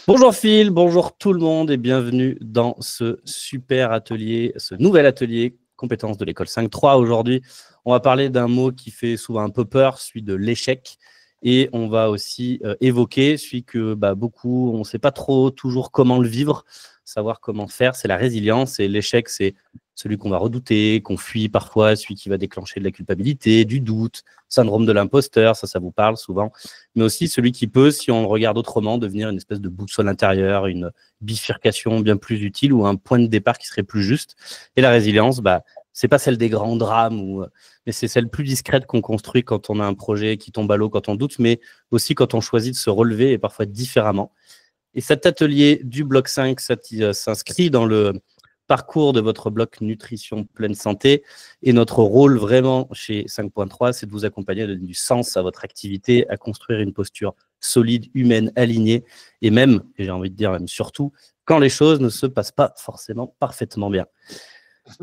Bonjour Phil, bonjour tout le monde et bienvenue dans ce super atelier, ce nouvel atelier compétences de l'école 5.3. Aujourd'hui, on va parler d'un mot qui fait souvent un peu peur, celui de l'échec. Et on va aussi évoquer celui que beaucoup, on ne sait pas trop toujours comment le vivre, savoir comment faire, c'est la résilience. Et l'échec, c'est celui qu'on va redouter, qu'on fuit parfois, celui qui va déclencher de la culpabilité, du doute, syndrome de l'imposteur, ça vous parle souvent. Mais aussi celui qui peut, si on le regarde autrement, devenir une espèce de boussole intérieure, une bifurcation bien plus utile ou un point de départ qui serait plus juste. Et la résilience, c'est pas celle des grands drames, mais c'est celle plus discrète qu'on construit quand on a un projet qui tombe à l'eau, quand on doute, mais aussi quand on choisit de se relever et parfois différemment. Et cet atelier du bloc 5 s'inscrit dans le parcours de votre bloc nutrition pleine santé. Et notre rôle vraiment chez 5.3, c'est de vous accompagner, à donner du sens à votre activité, à construire une posture solide, humaine, alignée, et même, et j'ai envie de dire même surtout, quand les choses ne se passent pas forcément parfaitement bien.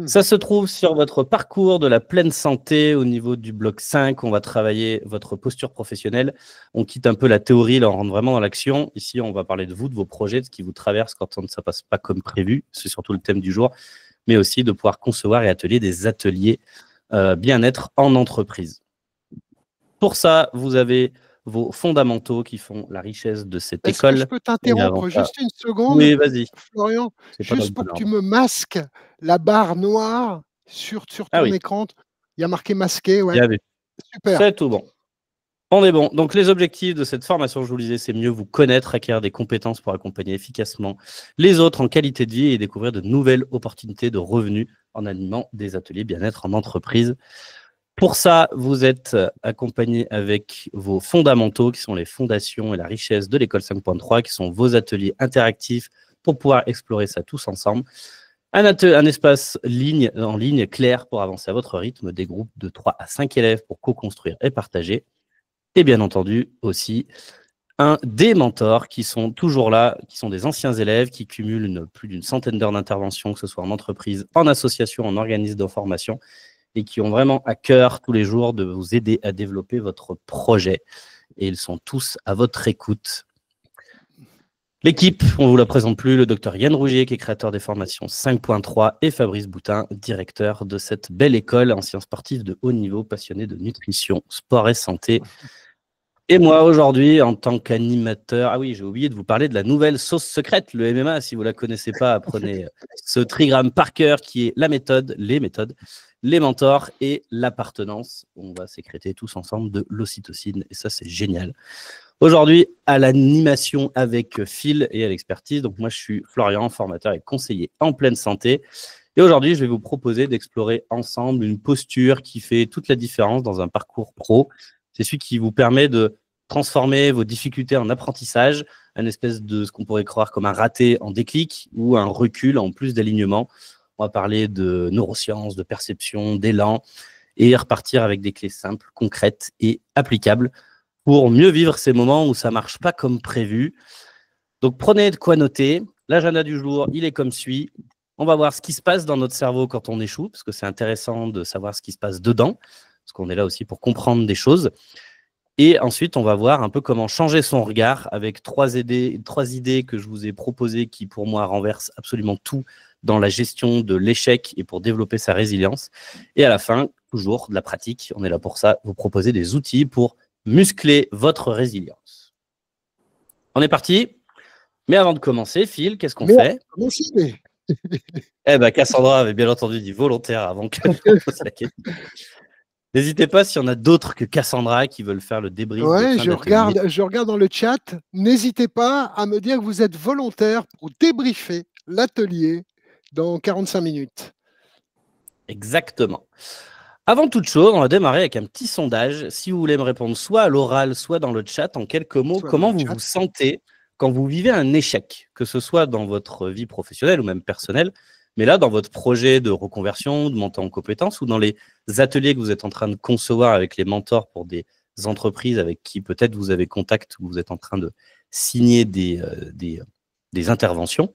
Ça se trouve sur votre parcours de la pleine santé au niveau du bloc 5. On va travailler votre posture professionnelle. On quitte un peu la théorie, là on rentre vraiment dans l'action. Ici, on va parler de vous, de vos projets, de ce qui vous traverse quand ça ne passe pas comme prévu. C'est surtout le thème du jour, mais aussi de pouvoir concevoir et atelier des ateliers bien-être en entreprise. Pour ça, vous avez vos fondamentaux qui font la richesse de cette Est-ce que je école. peux t'interrompre juste une seconde, Oui, vas-y. Florian, C'est pas dans le juste bon pour que tu ordre. me masques la barre noire sur Ah ton oui, écran. Il y a marqué masqué, ouais. bien vu. Super. C'est tout bon. On est bon. Donc, les objectifs de cette formation, je vous le disais, c'est mieux vous connaître, acquérir des compétences pour accompagner efficacement les autres en qualité de vie et découvrir de nouvelles opportunités de revenus en animant des ateliers bien-être en entreprise. Pour ça, vous êtes accompagné avec vos fondamentaux, qui sont les fondations et la richesse de l'école 5.3, qui sont vos ateliers interactifs pour pouvoir explorer ça tous ensemble. Un espace en ligne clair pour avancer à votre rythme, des groupes de 3 à 5 élèves pour co-construire et partager. Et bien entendu aussi des mentors qui sont toujours là, qui sont des anciens élèves, qui cumulent plus d'une centaine d'heures d'intervention, que ce soit en entreprise, en association, en organisme de formation, et qui ont vraiment à cœur tous les jours de vous aider à développer votre projet. Et ils sont tous à votre écoute. L'équipe, on ne vous la présente plus, le docteur Yann Rougier, qui est créateur des formations 5.3, et Fabrice Boutin, directeur de cette belle école, ancien sportif de haut niveau, passionné de nutrition, sport et santé. Et moi, aujourd'hui, en tant qu'animateur, ah oui, j'ai oublié de vous parler de la nouvelle sauce secrète, le MMA. Si vous ne la connaissez pas, apprenez ce trigramme par cœur qui est la méthode, les mentors et l'appartenance. On va sécréter tous ensemble de l'ocytocine et ça, c'est génial. Aujourd'hui, à l'animation avec Phil et à l'expertise. Donc, moi, je suis Florian, formateur et conseiller en pleine santé. Et aujourd'hui, je vais vous proposer d'explorer ensemble une posture qui fait toute la différence dans un parcours pro. C'est celui qui vous permet de transformer vos difficultés en apprentissage, un espèce de ce qu'on pourrait croire comme un raté en déclic ou un recul en plus d'alignement. On va parler de neurosciences, de perception, d'élan et repartir avec des clés simples, concrètes et applicables pour mieux vivre ces moments où ça ne marche pas comme prévu. Donc, prenez de quoi noter. L'agenda du jour, il est comme suit. On va voir ce qui se passe dans notre cerveau quand on échoue, parce que c'est intéressant de savoir ce qui se passe dedans, parce qu'on est là aussi pour comprendre des choses. Et ensuite, on va voir un peu comment changer son regard avec trois idées que je vous ai proposées qui, pour moi, renversent absolument tout dans la gestion de l'échec et pour développer sa résilience. Et à la fin, toujours de la pratique. On est là pour ça, vous proposer des outils pour muscler votre résilience. On est parti. Mais avant de commencer, Phil, qu'est-ce qu'on fait? Cassandra avait bien entendu dit volontaire avant que je pose la question. N'hésitez pas s'il y en a d'autres que Cassandra qui veulent faire le débrief de fin d'atelier. Je regarde dans le chat. N'hésitez pas à me dire que vous êtes volontaire pour débriefer l'atelier dans 45 minutes. Exactement. Avant toute chose, on va démarrer avec un petit sondage. Si vous voulez me répondre soit à l'oral, soit dans le chat, en quelques mots, comment vous vous sentez quand vous vivez un échec, que ce soit dans votre vie professionnelle ou même personnelle, mais là, dans votre projet de reconversion, de montée en compétences ou dans les ateliers que vous êtes en train de concevoir avec les mentors pour des entreprises avec qui peut-être vous avez contact ou vous êtes en train de signer des interventions.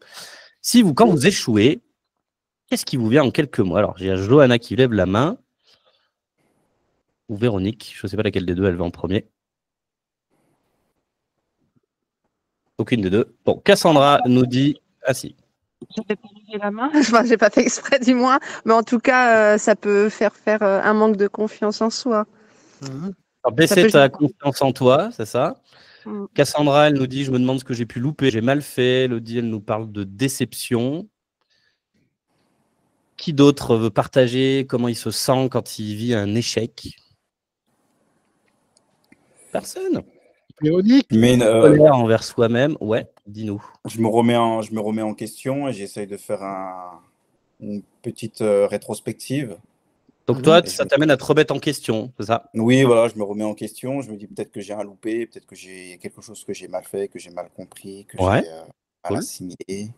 Quand vous échouez, qu'est-ce qui vous vient en quelques mots? Alors, j'ai Johanna qui lève la main. Ou Véronique, je ne sais pas laquelle des deux elle va en premier. Aucune des deux. Bon, Cassandra nous dit... Ah si. J'avais pas levé la main, enfin, j'ai pas fait exprès du moins, mais en tout cas, ça peut faire un manque de confiance en soi. Alors, baisser ta confiance en toi, c'est ça. Cassandra, elle nous dit, je me demande ce que j'ai pu louper, j'ai mal fait. Elodie, elle nous parle de déception. Qui d'autre veut partager comment il se sent quand il vit un échec? Personne. Véronique, Mais colère envers soi-même, ouais, dis-nous. je me remets en question et j'essaye de faire une petite rétrospective. Donc toi, ça t'amène à te remettre en question, c'est ça? Oui, voilà, je me remets en question. Je me dis peut-être que j'ai un loupé, peut-être que j'ai quelque chose que j'ai mal fait, que j'ai mal compris, que j'ai mal assimilé.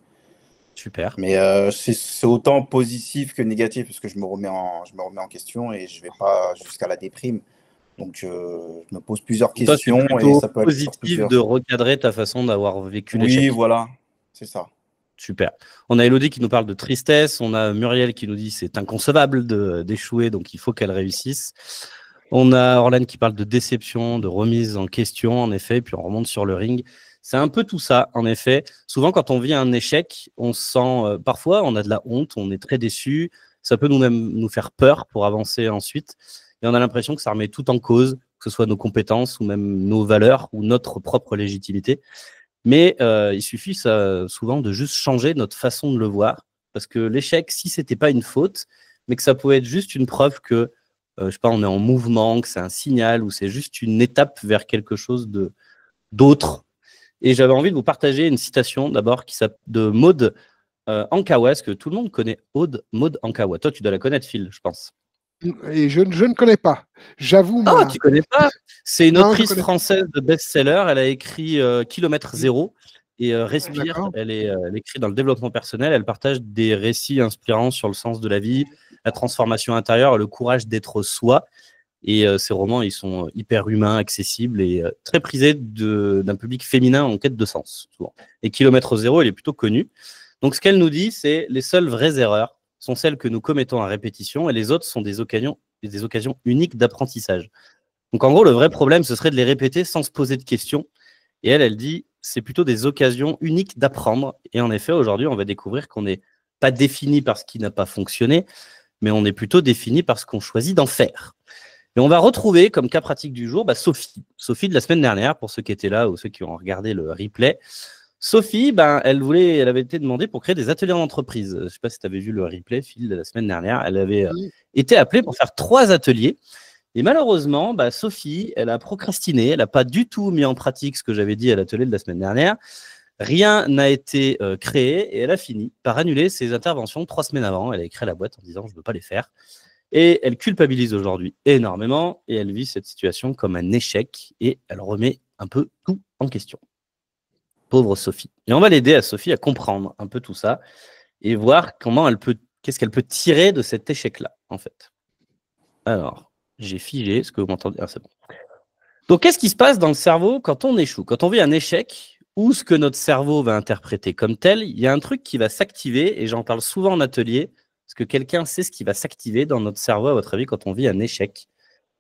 Super. Mais c'est autant positif que négatif parce que je me remets en question et je vais pas jusqu'à la déprime. Donc je me pose plusieurs questions et ça peut être positif de recadrer ta façon d'avoir vécu l'échec. Oui, voilà, c'est ça. Super. On a Elodie qui nous parle de tristesse. On a Muriel qui nous dit c'est inconcevable d'échouer, donc il faut qu'elle réussisse. On a Orlane qui parle de déception, de remise en question, en effet, puis on remonte sur le ring. C'est un peu tout ça, en effet. Souvent, quand on vit un échec, on sent, parfois, on a de la honte, on est très déçu. Ça peut nous faire peur pour avancer ensuite. Et on a l'impression que ça remet tout en cause, que ce soit nos compétences ou même nos valeurs ou notre propre légitimité. Mais il suffit souvent de juste changer notre façon de le voir. Parce que l'échec, si ce n'était pas une faute, mais que ça pouvait être juste une preuve que, je sais pas, on est en mouvement, que c'est un signal ou c'est juste une étape vers quelque chose d'autre. Et j'avais envie de vous partager une citation d'abord de Maud Ankawa. Est-ce que tout le monde connaît Maud Ankawa? Toi, tu dois la connaître, Phil, je pense. Et je ne connais pas. J'avoue. Ah, tu connais pas? C'est une autrice française de best-seller. Elle a écrit Kilomètre Zéro et Respire. Elle écrit dans le développement personnel. Elle partage des récits inspirants sur le sens de la vie, la transformation intérieure, le courage d'être soi. Et ces romans, ils sont hyper humains, accessibles et très prisés d'un public féminin en quête de sens, souvent. Et Kilomètre Zéro, il est plutôt connu. Donc, ce qu'elle nous dit, c'est les seules vraies erreurs sont celles que nous commettons à répétition et les autres sont des occasions uniques d'apprentissage. Donc, en gros, le vrai problème, ce serait de les répéter sans se poser de questions. Et elle dit, c'est plutôt des occasions uniques d'apprendre. Et en effet, aujourd'hui, on va découvrir qu'on n'est pas défini par ce qui n'a pas fonctionné, mais on est plutôt défini par ce qu'on choisit d'en faire. Et on va retrouver comme cas pratique du jour Sophie. Sophie de la semaine dernière, pour ceux qui étaient là ou ceux qui ont regardé le replay. Sophie, elle avait été demandée pour créer des ateliers en entreprise. Je ne sais pas si tu avais vu le replay, Phil, de la semaine dernière. Elle avait été appelée pour faire 3 ateliers. Et malheureusement, Sophie, elle a procrastiné. Elle n'a pas du tout mis en pratique ce que j'avais dit à l'atelier de la semaine dernière. Rien n'a été créé et elle a fini par annuler ses interventions 3 semaines avant. Elle a écrit à la boîte en disant « je ne veux pas les faire ». Et elle culpabilise aujourd'hui énormément et elle vit cette situation comme un échec et elle remet un peu tout en question. Pauvre Sophie. Et on va l'aider à Sophie à comprendre un peu tout ça et voir qu'est-ce qu'elle peut tirer de cet échec-là, en fait. Alors, j'ai figé, est-ce que vous m'entendez? Ah, c'est bon. Donc, qu'est-ce qui se passe dans le cerveau quand on échoue? Quand on vit un échec ou ce que notre cerveau va interpréter comme tel, il y a un truc qui va s'activer et j'en parle souvent en atelier. Est-ce que quelqu'un sait ce qui va s'activer dans notre cerveau, à votre avis, quand on vit un échec?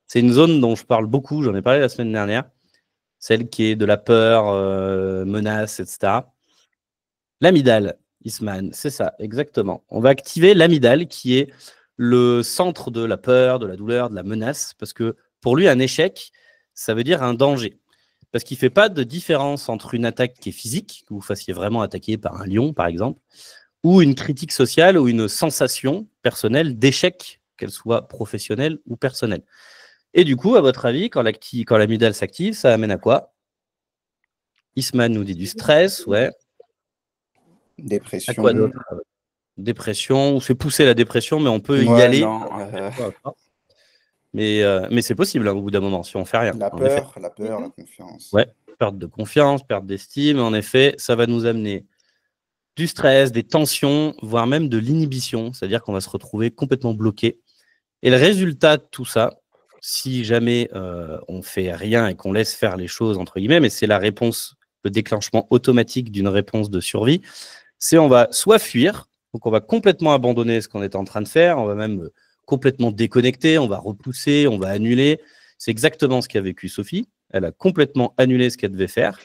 C'est une zone dont je parle beaucoup, j'en ai parlé la semaine dernière, celle qui est de la peur, menace, etc. L'amygdale, Isman, c'est ça, exactement. On va activer l'amygdale qui est le centre de la peur, de la douleur, de la menace, parce que pour lui, un échec, ça veut dire un danger. Parce qu'il ne fait pas de différence entre une attaque qui est physique, que vous fassiez vraiment attaquer par un lion, par exemple, ou une critique sociale ou une sensation personnelle d'échec, qu'elle soit professionnelle ou personnelle. Et du coup, à votre avis, quand l'amygdale s'active, ça amène à quoi? Isman nous dit du stress, ouais. Dépression. À quoi d'autre? Dépression, c'est pousser la dépression, mais on peut y aller. Mais c'est possible au bout d'un moment, si on ne fait rien. La peur, la confiance. Ouais, perte de confiance, perte d'estime. En effet, ça va nous amener du stress, des tensions, voire même de l'inhibition, c'est-à-dire qu'on va se retrouver complètement bloqué. Et le résultat de tout ça, si jamais on fait rien et qu'on laisse faire les choses, entre guillemets, mais c'est le déclenchement automatique d'une réponse de survie, c'est on va soit fuir, donc on va complètement abandonner ce qu'on est en train de faire, on va même complètement déconnecter, on va repousser, on va annuler. C'est exactement ce qu'a vécu Sophie. Elle a complètement annulé ce qu'elle devait faire.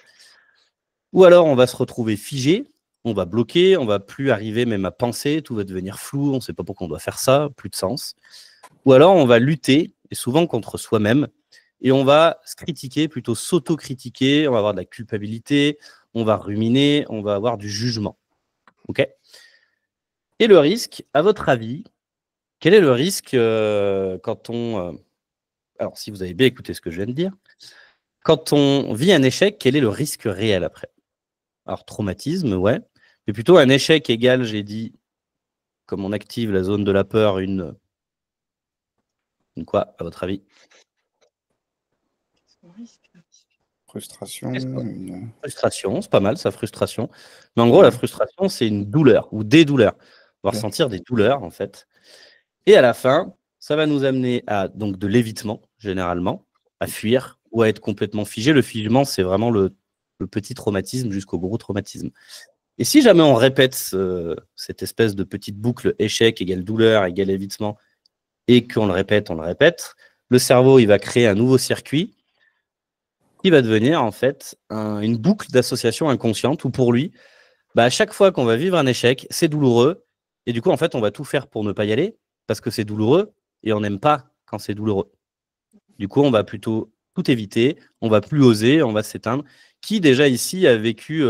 Ou alors, on va se retrouver figé, on va bloquer, on va plus arriver même à penser, tout va devenir flou, on ne sait pas pourquoi on doit faire ça, plus de sens. Ou alors, on va lutter, et souvent contre soi-même, et on va se critiquer, plutôt s'auto-critiquer, on va avoir de la culpabilité, on va ruminer, on va avoir du jugement. OK ? Et le risque, à votre avis, quel est le risque quand on... alors, si vous avez bien écouté ce que je viens de dire, quand on vit un échec, quel est le risque réel après? Alors, traumatisme, ouais. Mais plutôt un échec égal, j'ai dit, comme on active la zone de la peur, une quoi, à votre avis? Frustration. Frustration, c'est pas mal, ça, frustration. Mais en gros, la frustration, c'est une douleur ou des douleurs. On va ressentir des douleurs, en fait. Et à la fin, ça va nous amener à donc de l'évitement, généralement, à fuir ou à être complètement figé. Le figement, c'est vraiment le petit traumatisme jusqu'au gros traumatisme. Et si jamais on répète cette espèce de petite boucle échec égale douleur égale évitement et qu'on le répète, le cerveau, il va créer un nouveau circuit qui va devenir en fait une boucle d'association inconsciente où pour lui, à chaque fois qu'on va vivre un échec, c'est douloureux et du coup, en fait, on va tout faire pour ne pas y aller parce que c'est douloureux et on n'aime pas quand c'est douloureux. Du coup, on va plutôt tout éviter, on va plus oser, on va s'éteindre. Qui déjà ici a vécu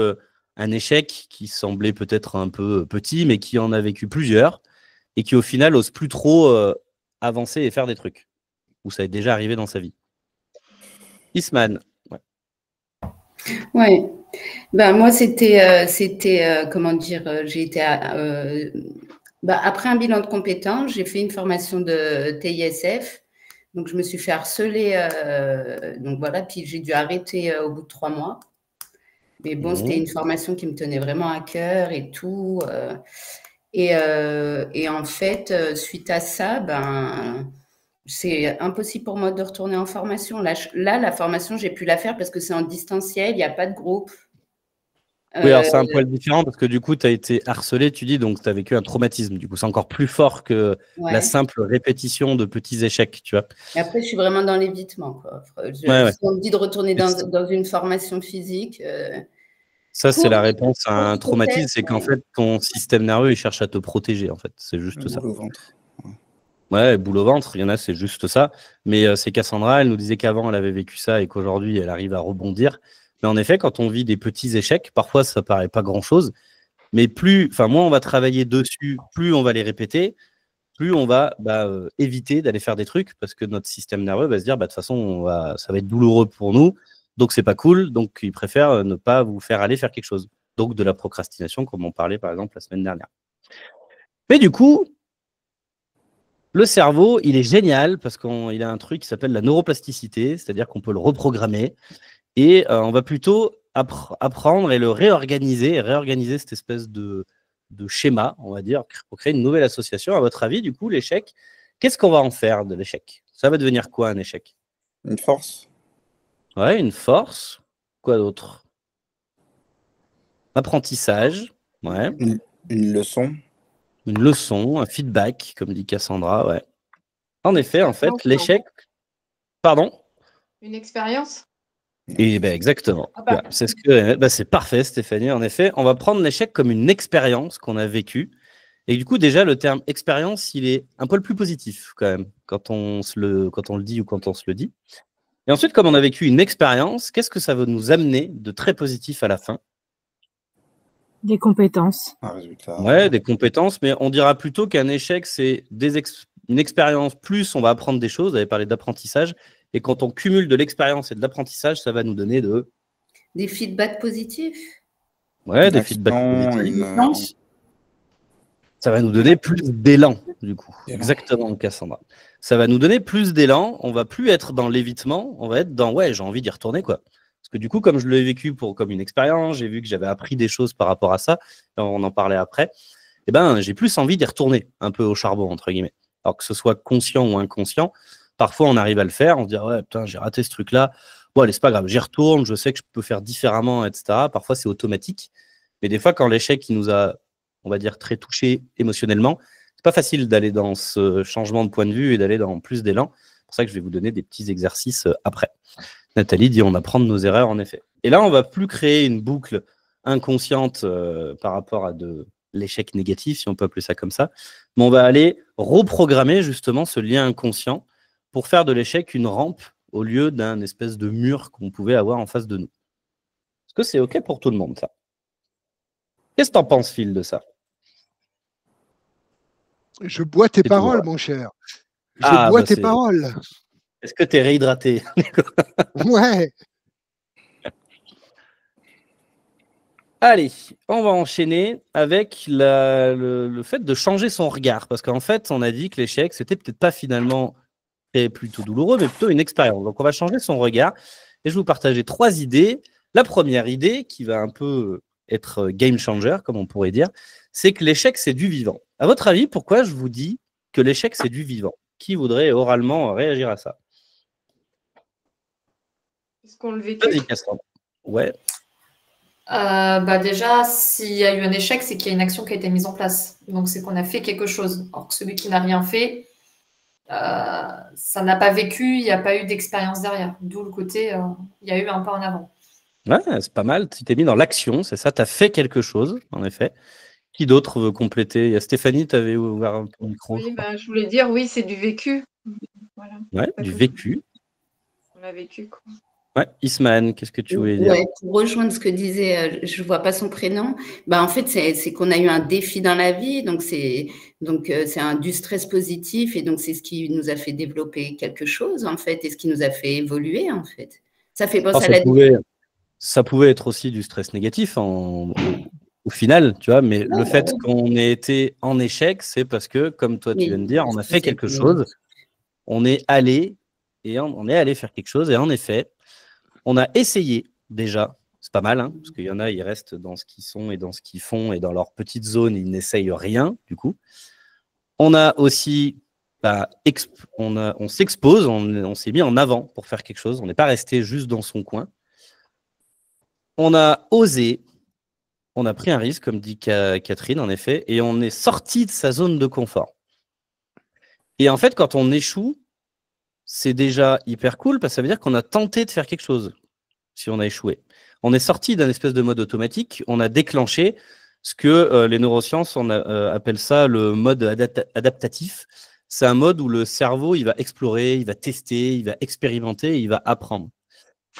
un échec qui semblait peut-être un peu petit, mais qui en a vécu plusieurs et qui au final n'ose plus trop avancer et faire des trucs? Ou ça est déjà arrivé dans sa vie? Isman. Ouais. Ben, moi, c'était comment dire, j'ai été après un bilan de compétences, j'ai fait une formation de TISF. Donc, je me suis fait harceler. Donc, voilà, puis j'ai dû arrêter au bout de 3 mois. Mais bon, c'était une formation qui me tenait vraiment à cœur et tout. Et en fait, suite à ça, c'est impossible pour moi de retourner en formation. Là, la formation, j'ai pu la faire parce que c'est en distanciel, il n'y a pas de groupe. Oui, alors c'est un poil différent parce que du coup, tu as été harcelé, tu dis, donc tu as vécu un traumatisme. Du coup, c'est encore plus fort que la simple répétition de petits échecs, tu vois. Et après, je suis vraiment dans l'évitement. Si on me dit de retourner dans une formation physique... ça, c'est la réponse à un traumatisme, c'est qu'en fait, ton système nerveux, il cherche à te protéger, en fait. C'est juste ça. Boule au ventre. Ouais, boule au ventre, il y en a, c'est juste ça. Mais c'est Cassandra, elle nous disait qu'avant, elle avait vécu ça et qu'aujourd'hui, elle arrive à rebondir. Mais en effet, quand on vit des petits échecs, parfois, ça paraît pas grand-chose. Mais moins on va travailler dessus, plus on va les répéter, plus on va éviter d'aller faire des trucs parce que notre système nerveux va se dire, de toute façon, ça va être douloureux pour nous, donc c'est pas cool. Donc, il préfère ne pas vous faire aller faire quelque chose. Donc, de la procrastination, comme on parlait, par exemple, la semaine dernière. Mais du coup, le cerveau, il est génial parce qu'il a un truc qui s'appelle la neuroplasticité, c'est-à-dire qu'on peut le reprogrammer et on va plutôt apprendre et le réorganiser cette espèce de schéma, on va dire, pour créer une nouvelle association. À votre avis, du coup, l'échec, qu'est-ce qu'on va en faire de l'échec? Ça va devenir quoi, un échec? Une force. Ouais, une force. Quoi d'autre? Apprentissage. Ouais. Une leçon. Une leçon, un feedback, comme dit Cassandra, ouais. En effet, en fait, l'échec... Pardon? Une expérience? Et exactement. C'est c'est parfait, Stéphanie. En effet, on va prendre l'échec comme une expérience qu'on a vécue. Et du coup, déjà, le terme expérience, il est un peu le plus positif quand même, quand on le dit ou quand on se le dit. Et ensuite, comme on a vécu une expérience, qu'est-ce que ça va nous amener de très positif à la fin? Des compétences. Un résultat. Ouais, des compétences, mais on dira plutôt qu'un échec, c'est une expérience plus on va apprendre des choses. Vous avez parlé d'apprentissage. Et quand on cumule de l'expérience et de l'apprentissage, ça va nous donner des feedbacks positifs. Ouais, des feedbacks positifs. Ça va nous donner plus d'élan, du coup. Exactement, Cassandra. Ça va nous donner plus d'élan. On va plus être dans l'évitement. On va être dans j'ai envie d'y retourner, quoi. Parce que du coup, comme je l'ai vécu comme une expérience, j'ai vu que j'avais appris des choses par rapport à ça. On en parlait après. J'ai plus envie d'y retourner un peu au charbon, entre guillemets. Alors que ce soit conscient ou inconscient, parfois on arrive à le faire. On se dit, ouais, putain, j'ai raté ce truc-là. Bon, allez, c'est pas grave, j'y retourne. Je sais que je peux faire différemment, etc. Parfois, c'est automatique. Mais des fois, quand l'échec, il nous a, on va dire, très touché émotionnellement, c'est pas facile d'aller dans ce changement de point de vue et d'aller dans plus d'élan. C'est pour ça que je vais vous donner des petits exercices après. Nathalie dit, on apprend de nos erreurs, en effet. Et là, on ne va plus créer une boucle inconsciente par rapport à de l'échec négatif, si on peut appeler ça comme ça, mais on va aller reprogrammer justement ce lien inconscient pour faire de l'échec une rampe au lieu d'un espèce de mur qu'on pouvait avoir en face de nous. Est-ce que c'est OK pour tout le monde, ça? Qu'est-ce que tu en penses, Phil, de ça? Je bois tes paroles, mon cher. Ah, bois tes paroles. Est-ce que tu es réhydraté? Ouais. Allez, on va enchaîner avec le fait de changer son regard. Parce qu'en fait, on a dit que l'échec, c'était peut-être pas finalement plutôt douloureux, mais plutôt une expérience. Donc, on va changer son regard. Et je vais vous partager 3 idées. La première idée, qui va un peu être game changer, comme on pourrait dire, c'est que l'échec, c'est du vivant. À votre avis, pourquoi je vous dis que l'échec, c'est du vivant? Qui voudrait oralement réagir à ça? Est-ce qu'on le vécu? Vas-y, Cassandre. Ouais. Déjà, s'il y a eu un échec, c'est qu'il y a une action qui a été mise en place. Donc, c'est qu'on a fait quelque chose. Alors que celui qui n'a rien fait, ça n'a pas vécu, il n'y a pas eu d'expérience derrière. D'où le côté, il y a eu un pas en avant. Ouais, c'est pas mal. Tu t'es mis dans l'action, c'est ça. Tu as fait quelque chose, en effet. Qui d'autre veut compléter? Il y a Stéphanie, tu avais ouvert ton micro. Oui, je voulais dire, oui, c'est du vécu. Voilà. Ouais, du vécu. On l'a vécu, quoi. Ouais, Ismaël, qu'est-ce que tu voulais dire? Ouais, pour rejoindre ce que disait, je ne vois pas son prénom, en fait, c'est qu'on a eu un défi dans la vie, donc c'est du stress positif, et donc c'est ce qui nous a fait développer quelque chose, en fait, et ce qui nous a fait évoluer, en fait. Ça fait penser à la... Ça pouvait être aussi du stress négatif au final, tu vois, mais le fait qu'on ait été en échec, c'est parce que, comme toi tu viens de dire, on a fait quelque chose, on est allé faire quelque chose, et en effet, on a essayé déjà, c'est pas mal, hein, parce qu'il y en a, ils restent dans ce qu'ils sont et dans ce qu'ils font, et dans leur petite zone, ils n'essayent rien, du coup. On a aussi, on s'expose, on s'est mis en avant pour faire quelque chose, on n'est pas resté juste dans son coin. On a osé, on a pris un risque, comme dit Catherine, en effet, et on est sorti de sa zone de confort. Et en fait, quand on échoue, c'est déjà hyper cool, parce que ça veut dire qu'on a tenté de faire quelque chose, si on a échoué. On est sorti d'un espèce de mode automatique, on a déclenché ce que les neurosciences appellent ça le mode adaptatif. C'est un mode où le cerveau, il va explorer, il va tester, il va expérimenter, il va apprendre.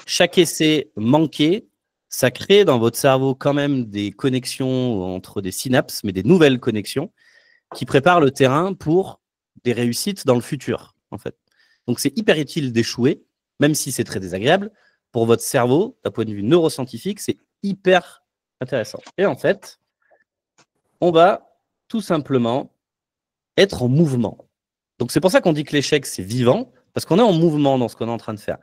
Chaque essai manqué, ça crée dans votre cerveau quand même des connexions entre des synapses, mais des nouvelles connexions qui préparent le terrain pour des réussites dans le futur, en fait. Donc, c'est hyper utile d'échouer, même si c'est très désagréable. Pour votre cerveau, d'un point de vue neuroscientifique, c'est hyper intéressant. Et en fait, on va tout simplement être en mouvement. Donc, c'est pour ça qu'on dit que l'échec, c'est vivant, parce qu'on est en mouvement dans ce qu'on est en train de faire.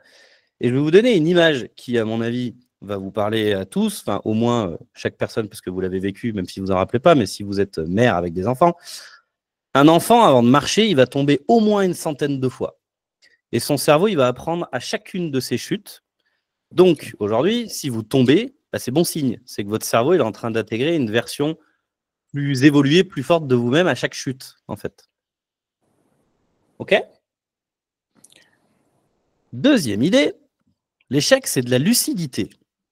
Et je vais vous donner une image qui, à mon avis, va vous parler à tous, enfin au moins chaque personne, parce que vous l'avez vécu, même si vous en rappelez pas, mais si vous êtes mère avec des enfants, un enfant, avant de marcher, il va tomber au moins une centaine de fois. Et son cerveau, il va apprendre à chacune de ces chutes. Donc, aujourd'hui, si vous tombez, c'est bon signe. C'est que votre cerveau il est en train d'intégrer une version plus évoluée, plus forte de vous-même à chaque chute, en fait. OK? Deuxième idée, l'échec, c'est de la lucidité.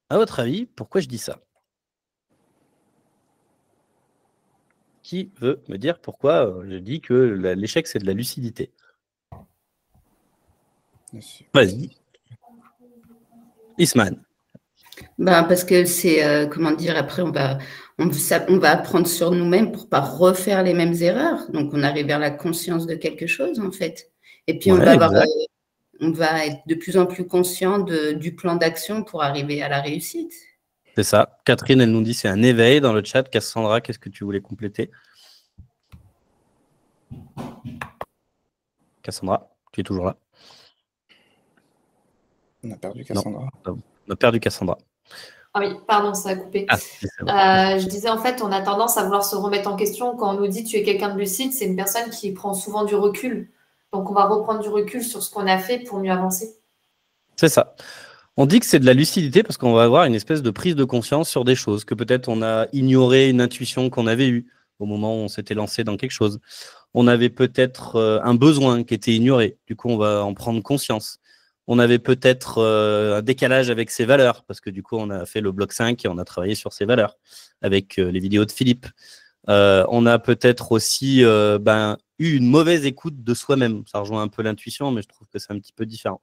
À votre avis, pourquoi je dis ça? Qui veut me dire pourquoi je dis que l'échec, c'est de la lucidité? Vas-y. Isman. Parce que c'est, comment dire, après, on va apprendre sur nous-mêmes pour ne pas refaire les mêmes erreurs. Donc, on arrive vers la conscience de quelque chose, en fait. Et puis, on va être de plus en plus conscient du plan d'action pour arriver à la réussite. C'est ça. Catherine, elle nous dit c'est un éveil dans le chat. Cassandra, qu'est-ce que tu voulais compléter? Cassandra, tu es toujours là? On a perdu Cassandra. Non, on a perdu Cassandra. Ah oui, pardon, ça a coupé. Je disais, en fait, on a tendance à vouloir se remettre en question. Quand on nous dit tu es quelqu'un de lucide, c'est une personne qui prend souvent du recul. Donc, on va reprendre du recul sur ce qu'on a fait pour mieux avancer. C'est ça. On dit que c'est de la lucidité parce qu'on va avoir une espèce de prise de conscience sur des choses, que peut-être on a ignoré une intuition qu'on avait eue au moment où on s'était lancé dans quelque chose. On avait peut-être un besoin qui était ignoré. Du coup, on va en prendre conscience. On avait peut-être un décalage avec ses valeurs, parce que du coup, on a fait le bloc 5 et on a travaillé sur ses valeurs avec les vidéos de Philippe. On a peut-être aussi eu une mauvaise écoute de soi-même. Ça rejoint un peu l'intuition, mais je trouve que c'est un petit peu différent.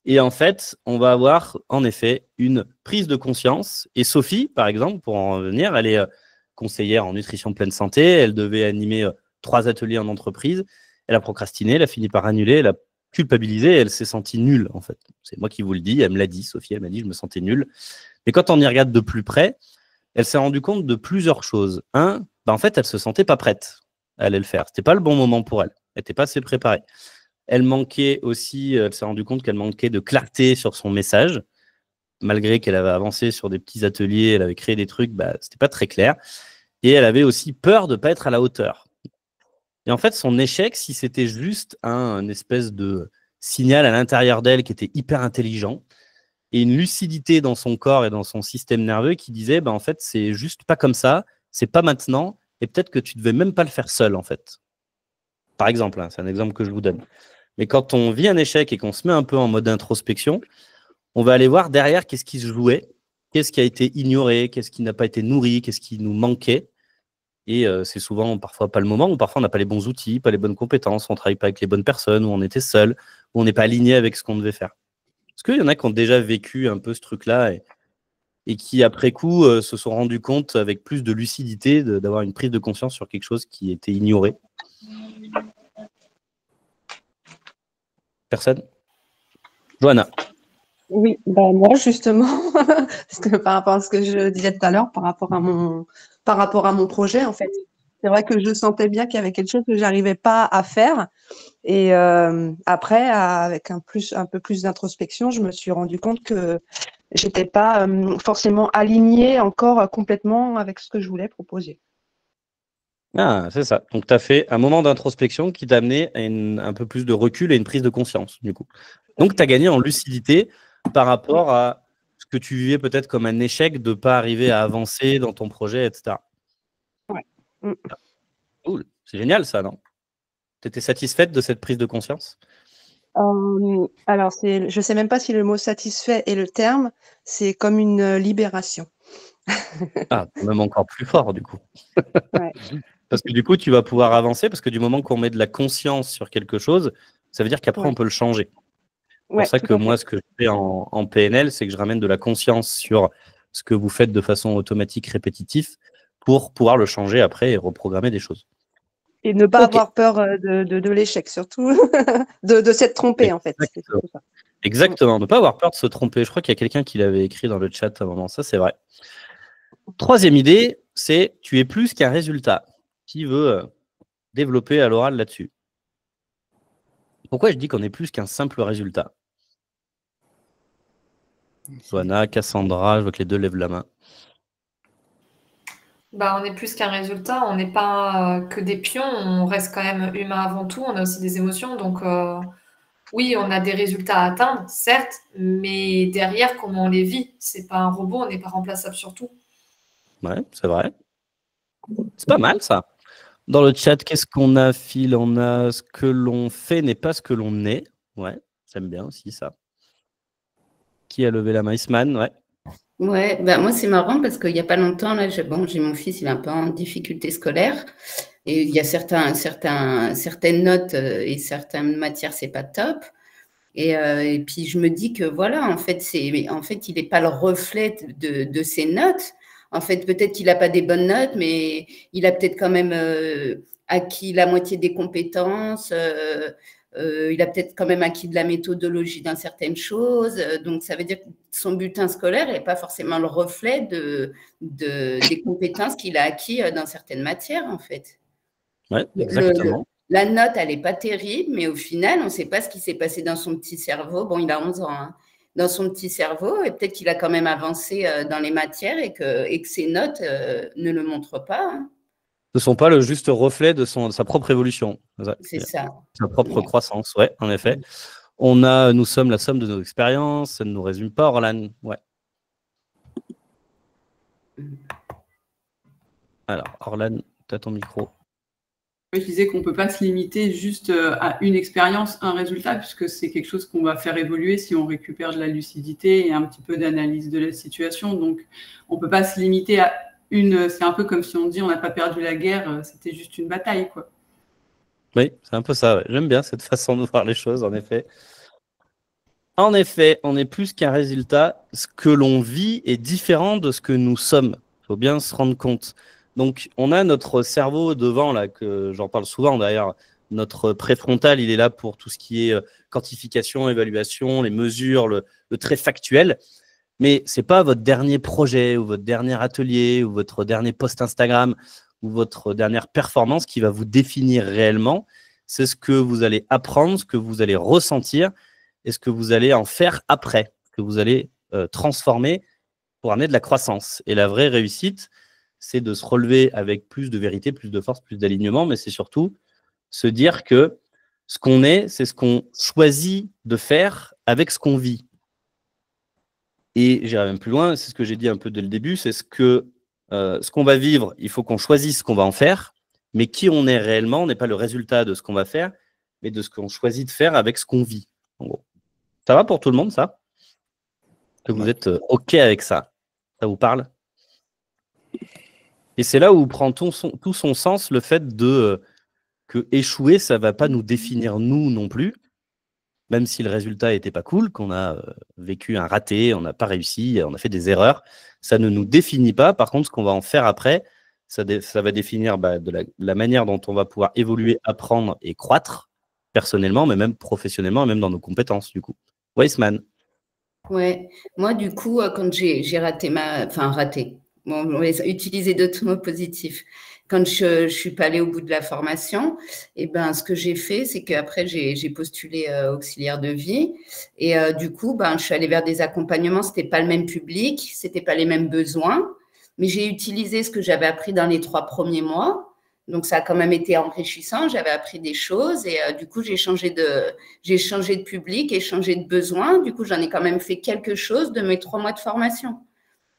Et en fait, on va avoir en effet une prise de conscience. Et Sophie, par exemple, pour en revenir, elle est conseillère en nutrition pleine santé. Elle devait animer 3 ateliers en entreprise. Elle a procrastiné, elle a fini par annuler, elle a culpabilisé, elle s'est sentie nulle, en fait. C'est moi qui vous le dis, elle me l'a dit, Sophie, elle m'a dit, je me sentais nulle. Mais quand on y regarde de plus près, elle s'est rendue compte de plusieurs choses. En fait, elle se sentait pas prête à aller le faire. C'était pas le bon moment pour elle. Elle n'était pas assez préparée. Elle manquait aussi, elle s'est rendue compte qu'elle manquait de clarté sur son message. Malgré qu'elle avait avancé sur des petits ateliers, elle avait créé des trucs, c'était pas très clair. Et elle avait aussi peur de ne pas être à la hauteur. Et en fait, son échec, si c'était juste un espèce de signal à l'intérieur d'elle qui était hyper intelligent, et une lucidité dans son corps et dans son système nerveux qui disait, en fait, c'est juste pas comme ça, c'est pas maintenant, et peut-être que tu devais même pas le faire seul, en fait. Par exemple, c'est un exemple que je vous donne. Mais quand on vit un échec et qu'on se met un peu en mode introspection, on va aller voir derrière qu'est-ce qui se jouait, qu'est-ce qui a été ignoré, qu'est-ce qui n'a pas été nourri, qu'est-ce qui nous manquait. Et c'est souvent, parfois, pas le moment, ou parfois on n'a pas les bons outils, pas les bonnes compétences, on ne travaille pas avec les bonnes personnes, ou on était seul, ou on n'est pas aligné avec ce qu'on devait faire. Est-ce qu'il y en a qui ont déjà vécu un peu ce truc-là et qui, après coup, se sont rendus compte avec plus de lucidité d'avoir une prise de conscience sur quelque chose qui était ignoré? Personne? Johanna. Oui, moi justement, parce que par rapport à ce que je disais tout à l'heure, par rapport à mon projet, en fait, c'est vrai que je sentais bien qu'il y avait quelque chose que j'arrivais pas à faire. Et après, avec un peu plus d'introspection, je me suis rendu compte que j'étais pas forcément alignée encore complètement avec ce que je voulais proposer. Ah, c'est ça. Donc, tu as fait un moment d'introspection qui t'a amené à un peu plus de recul et une prise de conscience, du coup. Donc, tu as gagné en lucidité par rapport à ce que tu vivais peut-être comme un échec de ne pas arriver à avancer dans ton projet, etc. Ouais. Cool. C'est génial, ça, non? Tu étais satisfaite de cette prise de conscience? Alors, je sais même pas si le mot satisfait est le terme, c'est comme une libération. Ah, même encore plus fort, du coup. Ouais. Parce que du coup, tu vas pouvoir avancer, parce que du moment qu'on met de la conscience sur quelque chose, ça veut dire qu'après, on peut le changer. C'est pour ça que moi, ce que je fais en PNL, c'est que je ramène de la conscience sur ce que vous faites de façon automatique, répétitive, pour pouvoir le changer après et reprogrammer des choses. Et ne pas avoir peur de l'échec, surtout, de s'être trompé, en fait. Exactement, ne pas avoir peur de se tromper. Je crois qu'il y a quelqu'un qui l'avait écrit dans le chat à un moment, ça c'est vrai. Troisième idée, c'est tu es plus qu'un résultat. Qui veut développer à l'oral là-dessus? Pourquoi je dis qu'on est plus qu'un simple résultat? Johanna, Cassandra, je vois que les deux lèvent la main. On est plus qu'un résultat, on n'est pas que des pions, on reste quand même humain avant tout, on a aussi des émotions, donc oui, on a des résultats à atteindre, certes, mais derrière, comment on les vit? C'est pas un robot, on n'est pas remplaçable sur tout. Ouais, c'est vrai. C'est pas mal ça. Dans le chat, qu'est-ce qu'on a, Phil? On a ce que l'on fait n'est pas ce que l'on est. Ouais, j'aime bien aussi ça. Qui a levé la main? Isman, ouais. Ouais, moi c'est marrant parce qu'il n'y a pas longtemps, là, j'ai mon fils, il est un peu en difficulté scolaire. Et il y a certaines notes et certaines matières, c'est pas top. Et puis je me dis que voilà, en fait, il n'est pas le reflet de ses notes. En fait, peut-être qu'il n'a pas des bonnes notes, mais il a peut-être quand même acquis la moitié des compétences. Il a peut-être quand même acquis de la méthodologie dans certaines choses. Donc, ça veut dire que son bulletin scolaire n'est pas forcément le reflet des compétences qu'il a acquis dans certaines matières, en fait. Ouais, exactement. La note, elle n'est pas terrible, mais au final, on ne sait pas ce qui s'est passé dans son petit cerveau. Bon, il a 11 ans, hein, dans son petit cerveau, et peut-être qu'il a quand même avancé dans les matières et que ses notes ne le montrent pas. Hein. Ne sont pas le juste reflet de sa propre évolution. C'est ça. Sa propre croissance, ouais, en effet. Nous sommes la somme de nos expériences, ça ne nous résume pas, Orlan. Ouais. Alors, Orlan, tu as ton micro. Je disais qu'on ne peut pas se limiter juste à une expérience, un résultat, puisque c'est quelque chose qu'on va faire évoluer si on récupère de la lucidité et un petit peu d'analyse de la situation. Donc, on ne peut pas se limiter à une... C'est un peu comme si on dit on n'a pas perdu la guerre, c'était juste une bataille, quoi. Oui, c'est un peu ça. Ouais. J'aime bien cette façon de voir les choses, en effet. En effet, on est plus qu'un résultat. Ce que l'on vit est différent de ce que nous sommes. Il faut bien se rendre compte. Donc, on a notre cerveau devant, là, que j'en parle souvent d'ailleurs. Notre préfrontal, il est là pour tout ce qui est quantification, évaluation, les mesures, le très factuel. Mais ce n'est pas votre dernier projet ou votre dernier atelier ou votre dernier post Instagram ou votre dernière performance qui va vous définir réellement. C'est ce que vous allez apprendre, ce que vous allez ressentir et ce que vous allez en faire après, que vous allez transformer pour amener de la croissance. Et la vraie réussite, c'est de se relever avec plus de vérité, plus de force, plus d'alignement, mais c'est surtout se dire que ce qu'on est, c'est ce qu'on choisit de faire avec ce qu'on vit. Et j'irai même plus loin, c'est ce que j'ai dit un peu dès le début, c'est ce qu'on va vivre, il faut qu'on choisisse ce qu'on va en faire, mais qui on est réellement n'est pas le résultat de ce qu'on va faire, mais de ce qu'on choisit de faire avec ce qu'on vit. En gros. Ça va pour tout le monde, ça? Que vous êtes OK avec ça? Ça vous parle? Et c'est là où prend tout son sens le fait que échouer, ça ne va pas nous définir nous non plus, même si le résultat n'était pas cool, qu'on a vécu un raté, on n'a pas réussi, on a fait des erreurs, ça ne nous définit pas. Par contre, ce qu'on va en faire après, ça va définir de la manière dont on va pouvoir évoluer, apprendre et croître personnellement, mais même professionnellement, et même dans nos compétences, du coup. Weissman. Ouais, moi, du coup, quand j'ai raté raté, bon, on va utiliser d'autres mots positifs. Quand je suis pas allée au bout de la formation, et ben, ce que j'ai fait, c'est qu'après, j'ai postulé auxiliaire de vie. Et du coup, je suis allée vers des accompagnements. C'était pas le même public, c'était pas les mêmes besoins. Mais j'ai utilisé ce que j'avais appris dans les 3 premiers mois. Donc, ça a quand même été enrichissant. J'avais appris des choses et du coup, j'ai changé de public et changé de besoin. Du coup, j'en ai quand même fait quelque chose de mes 3 mois de formation.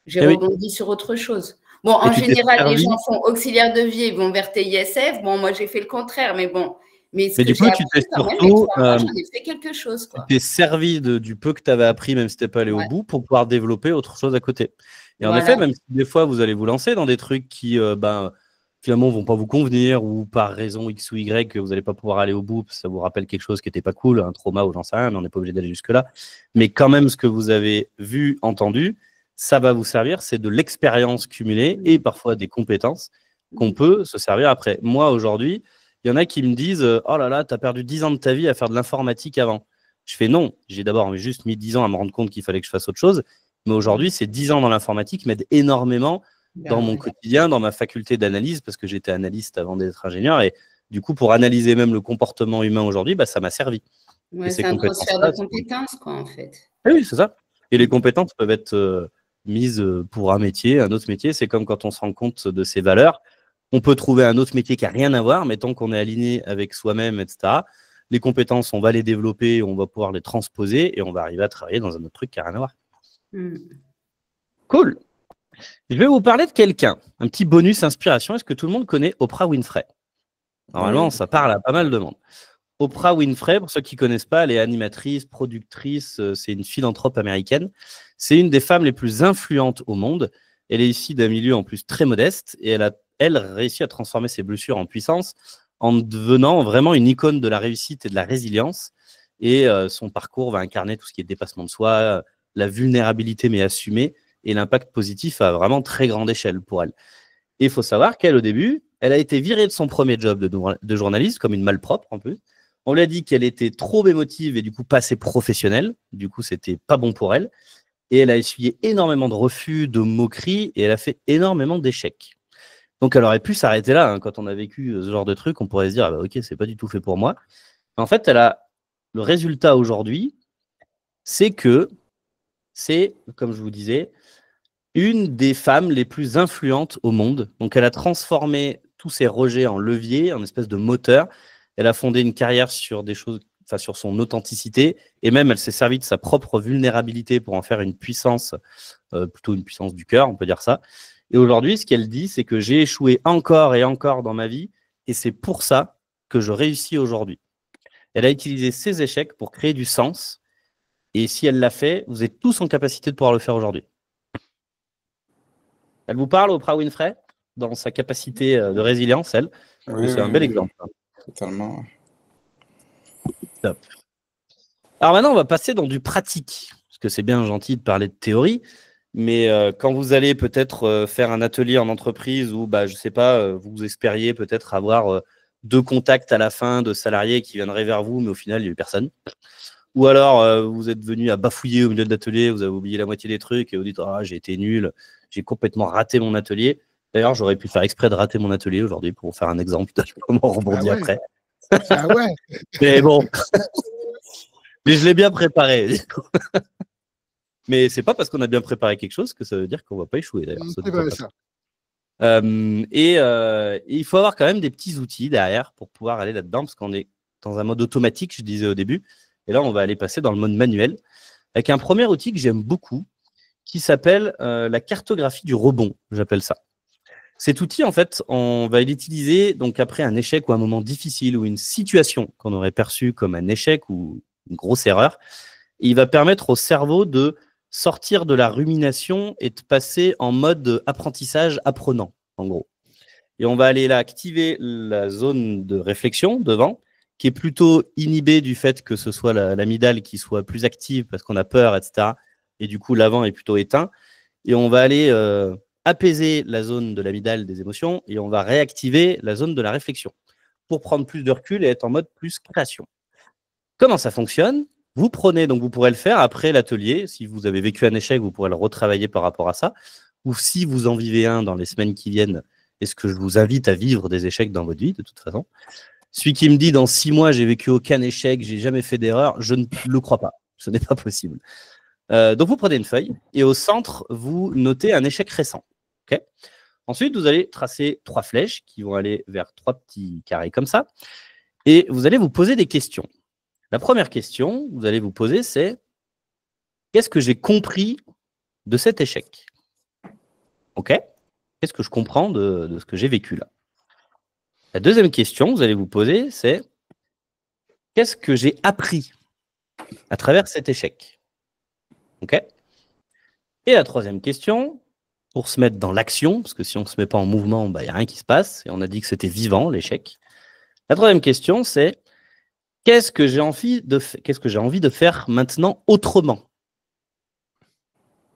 J'ai rebondi sur autre chose. Bon, en général, les gens font auxiliaire de vie, ils vont vers TISF. Bon, moi, j'ai fait le contraire, mais bon. Mais du coup, tu t'es surtout j'en ai fait quelque chose. Tu t'es servi du peu que tu avais appris, même si tu n'es pas allé au bout, pour pouvoir développer autre chose à côté. Et en effet, même si des fois, vous allez vous lancer dans des trucs qui, finalement, ne vont pas vous convenir ou par raison X ou Y, que vous n'allez pas pouvoir aller au bout, parce que ça vous rappelle quelque chose qui n'était pas cool, un trauma ou j'en sais rien, mais on n'est pas obligé d'aller jusque-là. Mais quand même, ce que vous avez vu, entendu, ça va vous servir, c'est de l'expérience cumulée et parfois des compétences qu'on peut se servir après. Moi, aujourd'hui, il y en a qui me disent « Oh là là, tu as perdu 10 ans de ta vie à faire de l'informatique avant. » Je fais non, j'ai d'abord juste mis 10 ans à me rendre compte qu'il fallait que je fasse autre chose. Mais aujourd'hui, ces 10 ans dans l'informatique m'aident énormément dans mon quotidien, dans ma faculté d'analyse, parce que j'étais analyste avant d'être ingénieur. Et du coup, pour analyser même le comportement humain aujourd'hui, ça m'a servi. Ouais, c'est un transfert de compétences, quoi, en fait. Oui, c'est ça. Et les compétences peuvent être mises pour un métier, un autre métier. C'est comme quand on se rend compte de ses valeurs. On peut trouver un autre métier qui n'a rien à voir, mais tant qu'on est aligné avec soi-même, etc., les compétences, on va les développer, on va pouvoir les transposer et on va arriver à travailler dans un autre truc qui n'a rien à voir. Cool. Je vais vous parler de quelqu'un. Un petit bonus inspiration. Est-ce que tout le monde connaît Oprah Winfrey? Normalement, ça parle à pas mal de monde. Oprah Winfrey, pour ceux qui ne connaissent pas, elle est animatrice, productrice, c'est une philanthrope américaine. C'est une des femmes les plus influentes au monde. Elle est issue d'un milieu en plus très modeste et elle a réussi à transformer ses blessures en puissance en devenant vraiment une icône de la réussite et de la résilience. Et son parcours va incarner tout ce qui est dépassement de soi, la vulnérabilité mais assumée et l'impact positif à vraiment très grande échelle pour elle. Et il faut savoir qu'elle, au début, elle a été virée de son premier job de journaliste, comme une malpropre en plus. On lui a dit qu'elle était trop émotive et du coup pas assez professionnelle. Du coup, c'était pas bon pour elle. Et elle a essuyé énormément de refus, de moqueries et elle a fait énormément d'échecs. Donc, elle aurait pu s'arrêter là. Hein. Quand on a vécu ce genre de truc, on pourrait se dire ok, c'est pas du tout fait pour moi. Mais en fait, le résultat aujourd'hui, c'est que c'est, comme je vous disais, une des femmes les plus influentes au monde. Donc, elle a transformé tous ses rejets en levier, en espèce de moteur. Elle a fondé une carrière sur des choses, sur son authenticité, et même elle s'est servie de sa propre vulnérabilité pour en faire une puissance, plutôt une puissance du cœur, on peut dire ça. Et aujourd'hui, ce qu'elle dit, c'est que j'ai échoué encore et encore dans ma vie, et c'est pour ça que je réussis aujourd'hui. Elle a utilisé ses échecs pour créer du sens, et si elle l'a fait, vous êtes tous en capacité de pouvoir le faire aujourd'hui. Elle vous parle, Oprah Winfrey, dans sa capacité de résilience, elle. Oui, c'est un bel exemple. Totalement. Top. Alors maintenant, on va passer dans du pratique, parce que c'est bien gentil de parler de théorie, mais quand vous allez peut-être faire un atelier en entreprise où, je ne sais pas, vous espériez peut-être avoir 2 contacts à la fin de salariés qui viendraient vers vous, mais au final, il n'y a eu personne. Ou alors, vous êtes venu à bafouiller au milieu de l'atelier, vous avez oublié la moitié des trucs et vous dites « Ah, j'ai été nul, j'ai complètement raté mon atelier ». D'ailleurs, j'aurais pu faire exprès de rater mon atelier aujourd'hui pour vous faire un exemple de comment on rebondit après. Ah ouais. Mais bon, mais je l'ai bien préparé. Mais c'est pas parce qu'on a bien préparé quelque chose que ça veut dire qu'on va pas échouer d'ailleurs. C'est vrai ça. Et il faut avoir quand même des petits outils derrière pour pouvoir aller là-dedans, parce qu'on est dans un mode automatique, je disais au début, et là on va aller passer dans le mode manuel, avec un premier outil que j'aime beaucoup, qui s'appelle la cartographie du rebond, j'appelle ça. Cet outil, en fait, on va l'utiliser donc après un échec ou un moment difficile ou une situation qu'on aurait perçue comme un échec ou une grosse erreur. Et il va permettre au cerveau de sortir de la rumination et de passer en mode apprentissage apprenant, en gros. Et on va aller là activer la zone de réflexion devant, qui est plutôt inhibée du fait que ce soit l'amygdale qui soit plus active parce qu'on a peur, etc. Et du coup, l'avant est plutôt éteint. Et on va aller apaiser la zone de l'amygdale des émotions et on va réactiver la zone de la réflexion pour prendre plus de recul et être en mode plus création. Comment ça fonctionne? Vous prenez, donc vous pourrez le faire après l'atelier. Si vous avez vécu un échec, vous pourrez le retravailler par rapport à ça. Ou si vous en vivez un dans les semaines qui viennent, est-ce que je vous invite à vivre des échecs dans votre vie, de toute façon? Celui qui me dit dans 6 mois, j'ai vécu aucun échec, j'ai jamais fait d'erreur, je ne le crois pas. Ce n'est pas possible. Donc vous prenez une feuille et au centre, vous notez un échec récent. Okay. Ensuite, vous allez tracer 3 flèches qui vont aller vers 3 petits carrés comme ça. Et vous allez vous poser des questions. La première question que vous allez vous poser, c'est qu'est-ce que j'ai compris de cet échec? Ok? Qu'est-ce que je comprends de ce que j'ai vécu là? La deuxième question que vous allez vous poser, c'est qu'est-ce que j'ai appris à travers cet échec? Ok? Et la troisième question, pour se mettre dans l'action, parce que si on ne se met pas en mouvement, il n'y a rien qui se passe, et on a dit que c'était vivant, l'échec. La troisième question, c'est qu'est-ce que j'ai envie de faire maintenant autrement?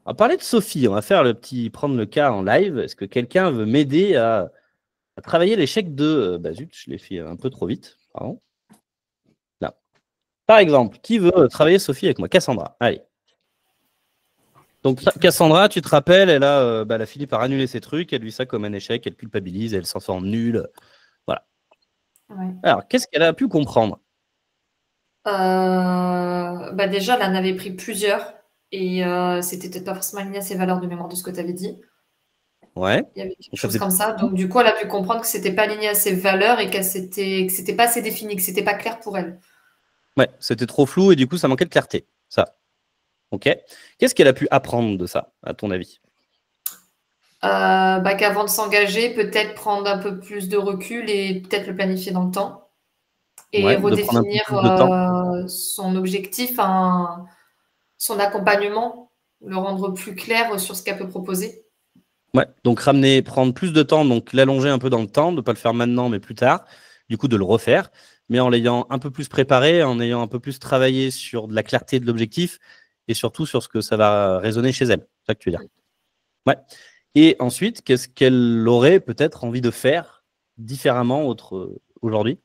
On va parler de Sophie, on va faire prendre le cas en live. Est-ce que quelqu'un veut m'aider à travailler l'échec de... zut, je l'ai fait un peu trop vite, pardon. Là. Par exemple, qui veut travailler Sophie avec moi? Cassandra, allez. Donc Cassandra, tu te rappelles, elle a fini par annuler ses trucs, elle vit ça comme un échec, elle culpabilise, elle s'en sent nulle. Voilà. Ouais. Alors, qu'est-ce qu'elle a pu comprendre? Déjà, elle en avait pris plusieurs et c'était peut-être pas forcément aligné à ses valeurs de mémoire de ce que tu avais dit. Ouais. Il y avait quelque chose comme ça. Donc, du coup, elle a pu comprendre que c'était pas aligné à ses valeurs et que c'était pas assez défini, que c'était pas clair pour elle. Ouais, c'était trop flou et du coup, ça manquait de clarté. Ça. Ok. Qu'est-ce qu'elle a pu apprendre de ça, à ton avis? Qu'avant de s'engager, peut-être prendre un peu plus de recul et peut-être le planifier dans le temps. Et redéfinir son objectif, son accompagnement, le rendre plus clair sur ce qu'elle peut proposer. Ouais, donc prendre plus de temps, donc l'allonger un peu dans le temps, de ne pas le faire maintenant mais plus tard, du coup de le refaire, mais en l'ayant un peu plus préparé, en ayant un peu plus travaillé sur de la clarté de l'objectif et surtout sur ce que ça va résonner chez elle. C'est ça que tu veux dire. Ouais. Et ensuite, qu'est-ce qu'elle aurait peut-être envie de faire différemment aujourd'hui?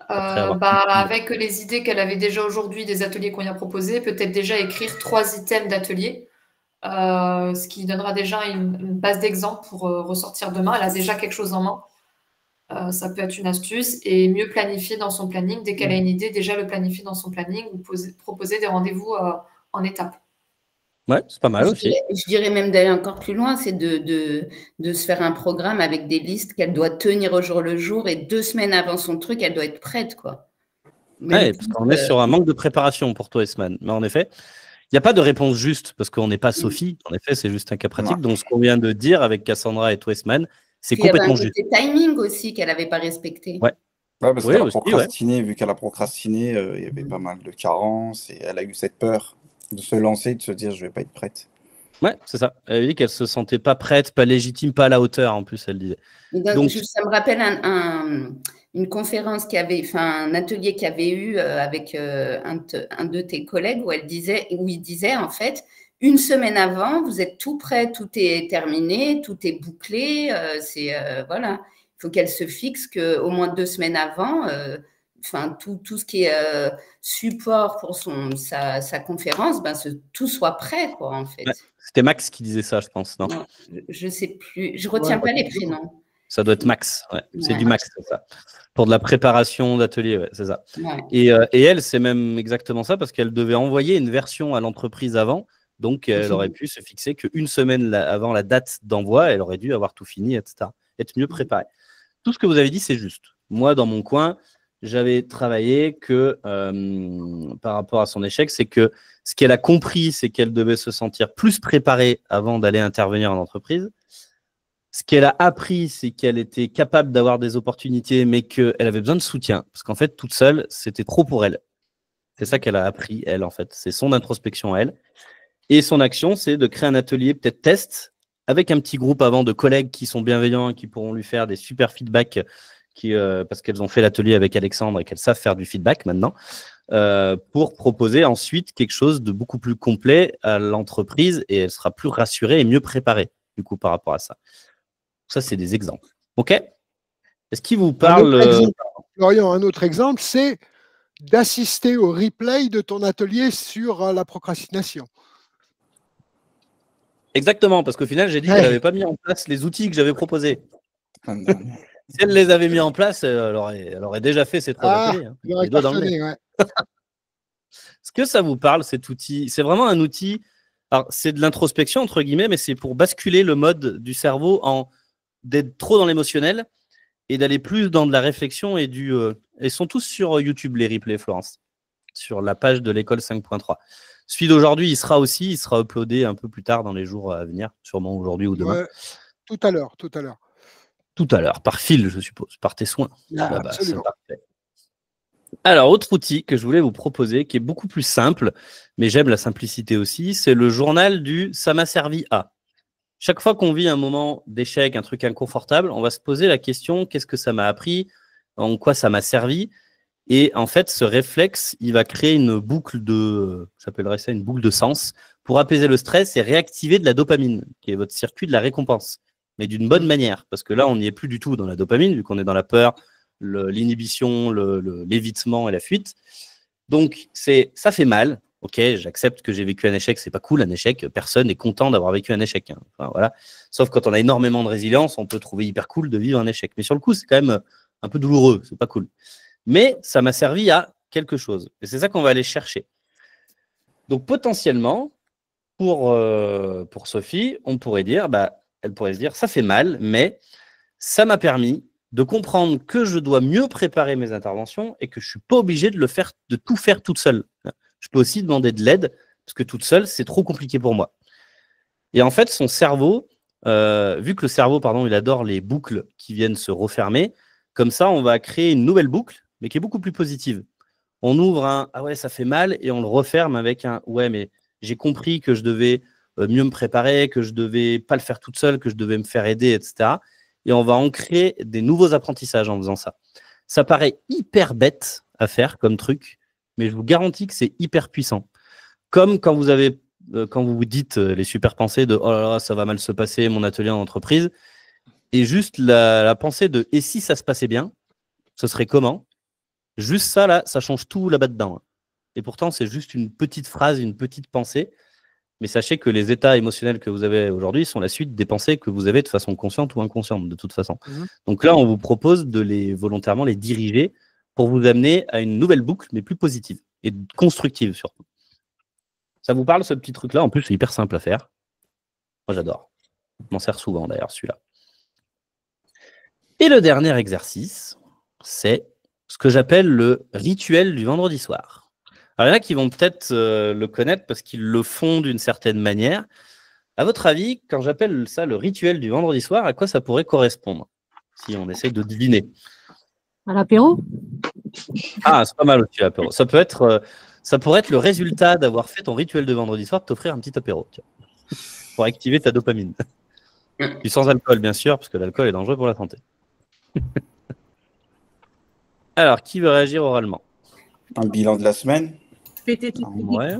Avec les idées qu'elle avait déjà aujourd'hui des ateliers qu'on y a proposés, peut-être déjà écrire 3 items d'atelier, ce qui donnera déjà une base d'exemple pour ressortir demain. Elle a déjà quelque chose en main. Ça peut être une astuce et mieux planifier dans son planning. Dès qu'elle a une idée, déjà le planifier dans son planning ou proposer des rendez-vous en étapes. Ouais, c'est pas mal aussi. Je dirais même d'aller encore plus loin, c'est de se faire un programme avec des listes qu'elle doit tenir au jour le jour et 2 semaines avant son truc, elle doit être prête, quoi. Ouais, parce qu'on est sur un manque de préparation pour toi, Esman. Mais en effet, il n'y a pas de réponse juste parce qu'on n'est pas Sophie. En effet, c'est juste un cas pratique. Donc, ce qu'on vient de dire avec Cassandra et toi, Esman, C'est Puis il y avait un complètement juste. côté timing aussi qu'elle n'avait pas respecté. Ouais. Ouais, parce Oui, qu'elle a aussi, ouais. procrastiné, vu qu'elle a procrastiné, il y avait pas mal de carences et elle a eu cette peur de se lancer, de se dire je vais pas être prête. Ouais, c'est ça. Elle a dit qu'elle se sentait pas prête, pas légitime, pas à la hauteur, en plus, elle disait. Donc, ça me rappelle une conférence un atelier qu'il y avait eu avec un de tes collègues où il disait en fait, une semaine avant, vous êtes tout prêt, tout est terminé, tout est bouclé. Voilà, il faut qu'elle se fixe qu'au moins 2 semaines avant, tout ce qui est support pour sa conférence, tout soit prêt, quoi, en fait. Ouais, c'était Max qui disait ça, je pense, non? Non, je ne sais plus. Je ne retiens pas les prénoms. Ça doit être Max, ouais. C'est Ouais. du Max, c'est ça. Pour de la préparation d'atelier, ouais, c'est ça. Ouais. Et elle, c'est même exactement ça, parce qu'elle devait envoyer une version à l'entreprise avant, donc elle aurait pu se fixer qu'une semaine avant la date d'envoi, elle aurait dû avoir tout fini, etc. Être mieux préparée. Tout ce que vous avez dit, c'est juste. Moi, dans mon coin, j'avais travaillé que par rapport à son échec, c'est que ce qu'elle a compris, c'est qu'elle devait se sentir plus préparée avant d'aller intervenir en entreprise. Ce qu'elle a appris, c'est qu'elle était capable d'avoir des opportunités, mais qu'elle avait besoin de soutien. Parce qu'en fait, toute seule, c'était trop pour elle. C'est ça qu'elle a appris, elle, en fait. C'est son introspection à elle. Et son action, c'est de créer un atelier, peut-être test, avec un petit groupe avant de collègues qui sont bienveillants et qui pourront lui faire des super feedbacks, parce qu'elles ont fait l'atelier avec Alexandre et qu'elles savent faire du feedback maintenant, pour proposer ensuite quelque chose de beaucoup plus complet à l'entreprise, et elle sera plus rassurée et mieux préparée, du coup, par rapport à ça. Ça, c'est des exemples. OK? Est-ce qu'il vous parle… Florian, un autre exemple, c'est d'assister au replay de ton atelier sur la procrastination. Exactement, parce qu'au final, j'ai dit qu'elle n'avait pas mis en place les outils que j'avais proposés. Si elle les avait mis en place, elle aurait déjà fait ses 3 ateliers. Hein. Les doigts dans le nez. Est-ce que ça vous parle, cet outil? C'est vraiment un outil… Alors, c'est de l'introspection, entre guillemets, mais c'est pour basculer le mode du cerveau d'être trop dans l'émotionnel et d'aller plus dans de la réflexion et du… Ils sont tous sur YouTube, les replays, Florence, sur la page de l'école 5.3. Celui d'aujourd'hui, il sera uploadé un peu plus tard dans les jours à venir, sûrement aujourd'hui ou demain. Ouais, tout à l'heure. Tout à l'heure, par fil, je suppose, par tes soins. Absolument. C'est parfait. Alors, autre outil que je voulais vous proposer, qui est beaucoup plus simple, mais j'aime la simplicité aussi, c'est le journal du « ça m'a servi à ». Chaque fois qu'on vit un moment d'échec, un truc inconfortable, on va se poser la question « qu'est-ce que ça m'a appris ? En quoi ça m'a servi ?» Et en fait, ce réflexe, il va créer une boucle j'appellerais ça une boucle de sens, pour apaiser le stress et réactiver de la dopamine, qui est votre circuit de la récompense, mais d'une bonne manière, parce que là, on n'y est plus du tout dans la dopamine, vu qu'on est dans la peur, l'inhibition, l'évitement et la fuite. Donc, ça fait mal. Ok, j'accepte que j'ai vécu un échec, c'est pas cool un échec, personne n'est content d'avoir vécu un échec. Hein. Enfin, voilà. Sauf quand on a énormément de résilience, on peut trouver hyper cool de vivre un échec. Mais sur le coup, c'est quand même un peu douloureux, c'est pas cool. Mais ça m'a servi à quelque chose. Et c'est ça qu'on va aller chercher. Donc potentiellement, pour Sophie, on pourrait dire, elle pourrait se dire, ça fait mal, mais ça m'a permis de comprendre que je dois mieux préparer mes interventions et que je ne suis pas obligé de tout faire toute seule. Je peux aussi demander de l'aide, parce que toute seule, c'est trop compliqué pour moi. Et en fait, son cerveau, vu que le cerveau, il adore les boucles qui viennent se refermer, comme ça, on va créer une nouvelle boucle, mais qui est beaucoup plus positive. On ouvre un « ah ouais, ça fait mal » et on le referme avec un « ouais, mais j'ai compris que je devais mieux me préparer, que je devais pas le faire toute seule, que je devais me faire aider, etc. » Et on va ancrer des nouveaux apprentissages en faisant ça. Ça paraît hyper bête à faire comme truc, mais je vous garantis que c'est hyper puissant. Comme quand vous vous dites les super pensées de « oh là là, ça va mal se passer, mon atelier en entreprise », et juste la pensée de « et si ça se passait bien, ce serait comment ?» Juste ça, là, ça change tout là-bas dedans. Et pourtant, c'est juste une petite phrase, une petite pensée. Mais sachez que les états émotionnels que vous avez aujourd'hui sont la suite des pensées que vous avez de façon consciente ou inconsciente, de toute façon. Donc là, on vous propose de volontairement les diriger pour vous amener à une nouvelle boucle, mais plus positive et constructive surtout. Ça vous parle, ce petit truc-là? En plus, c'est hyper simple à faire. Moi, j'adore. Je m'en sers souvent, d'ailleurs, celui-là. Et le dernier exercice, c'est ce que j'appelle le rituel du vendredi soir. Alors, il y en a qui vont peut-être le connaître parce qu'ils le font d'une certaine manière. À votre avis, quand j'appelle ça le rituel du vendredi soir, à quoi ça pourrait correspondre? Si on essaye de deviner. À l'apéro? Ah, c'est pas mal aussi, l'apéro. Ça pourrait être le résultat d'avoir fait ton rituel de vendredi soir, de t'offrir un petit apéro, tiens, pour activer ta dopamine. Puis sans alcool, bien sûr, parce que l'alcool est dangereux pour la santé. Alors, qui veut réagir oralement? Un bilan de la semaine. Ouais.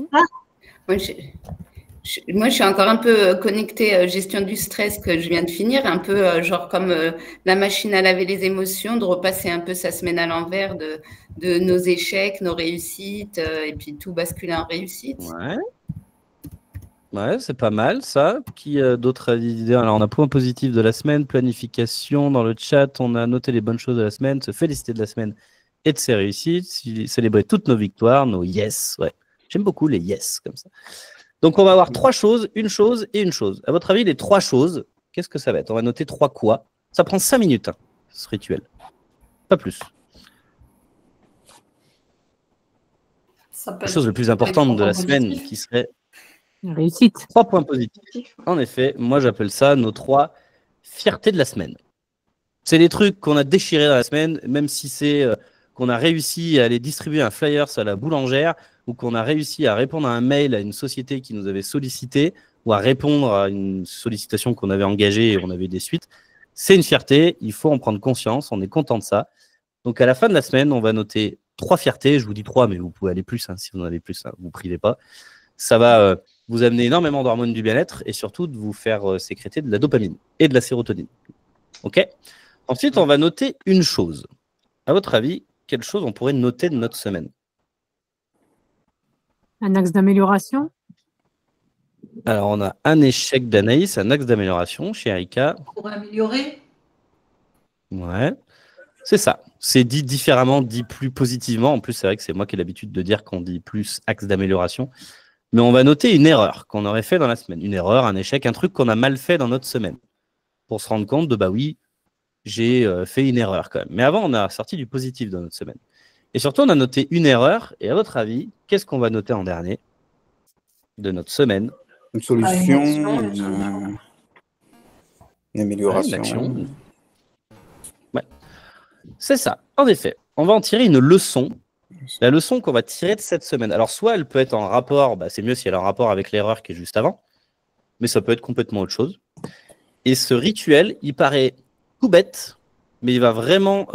Moi, je suis encore un peu connectée gestion du stress que je viens de finir, un peu genre comme la machine à laver les émotions, de repasser un peu sa semaine à l'envers de nos échecs, nos réussites, et puis tout basculer en réussite. Ouais, c'est pas mal ça. Qui d'autre a des idées? Alors, on a point positif de la semaine, planification dans le chat, on a noté les bonnes choses de la semaine, se féliciter de la semaine et de ses réussites, célébrer toutes nos victoires, nos yes. Ouais. J'aime beaucoup les yes comme ça. Donc, on va avoir 3 choses, une chose et une chose. À votre avis, les 3 choses, qu'est-ce que ça va être? On va noter 3 quoi? Ça prend 5 minutes, hein, ce rituel. Pas plus. La chose la plus importante de la semaine qui serait... Réussite. 3 points positifs. En effet, moi, j'appelle ça nos 3 fiertés de la semaine. C'est des trucs qu'on a déchirés dans la semaine, même si c'est qu'on a réussi à aller distribuer un flyers à la boulangère, ou qu'on a réussi à répondre à un mail à une société qui nous avait sollicité, ou à répondre à une sollicitation qu'on avait engagée et on avait des suites. C'est une fierté, il faut en prendre conscience, on est content de ça. Donc à la fin de la semaine, on va noter 3 fiertés, je vous dis 3, mais vous pouvez aller plus, hein, si vous en avez plus, hein, vous ne privez pas. Ça va vous amener énormément d'hormones du bien-être et surtout de vous faire sécréter de la dopamine et de la sérotonine. OK? Ensuite, on va noter une chose. À votre avis, quelle chose on pourrait noter de notre semaine? Un axe d'amélioration? Alors, on a un échec d'Anaïs, un axe d'amélioration chez Erika. Pour améliorer? Ouais, c'est ça. C'est dit différemment, dit plus positivement. En plus, c'est vrai que c'est moi qui ai l'habitude de dire qu'on dit plus axe d'amélioration. Mais on va noter une erreur qu'on aurait fait dans la semaine. Une erreur, un échec, un truc qu'on a mal fait dans notre semaine. Pour se rendre compte de, bah oui, j'ai fait une erreur quand même. Mais avant, on a sorti du positif dans notre semaine. Et surtout, on a noté une erreur. Et à votre avis, qu'est-ce qu'on va noter en dernier de notre semaine? Une solution, une amélioration. Une action. Ouais. C'est ça. En effet, on va en tirer une leçon. La leçon qu'on va tirer de cette semaine. Alors, soit elle peut être en rapport, bah, c'est mieux si elle a un rapport avec l'erreur qui est juste avant, mais ça peut être complètement autre chose. Et ce rituel, il paraît tout bête, mais il va vraiment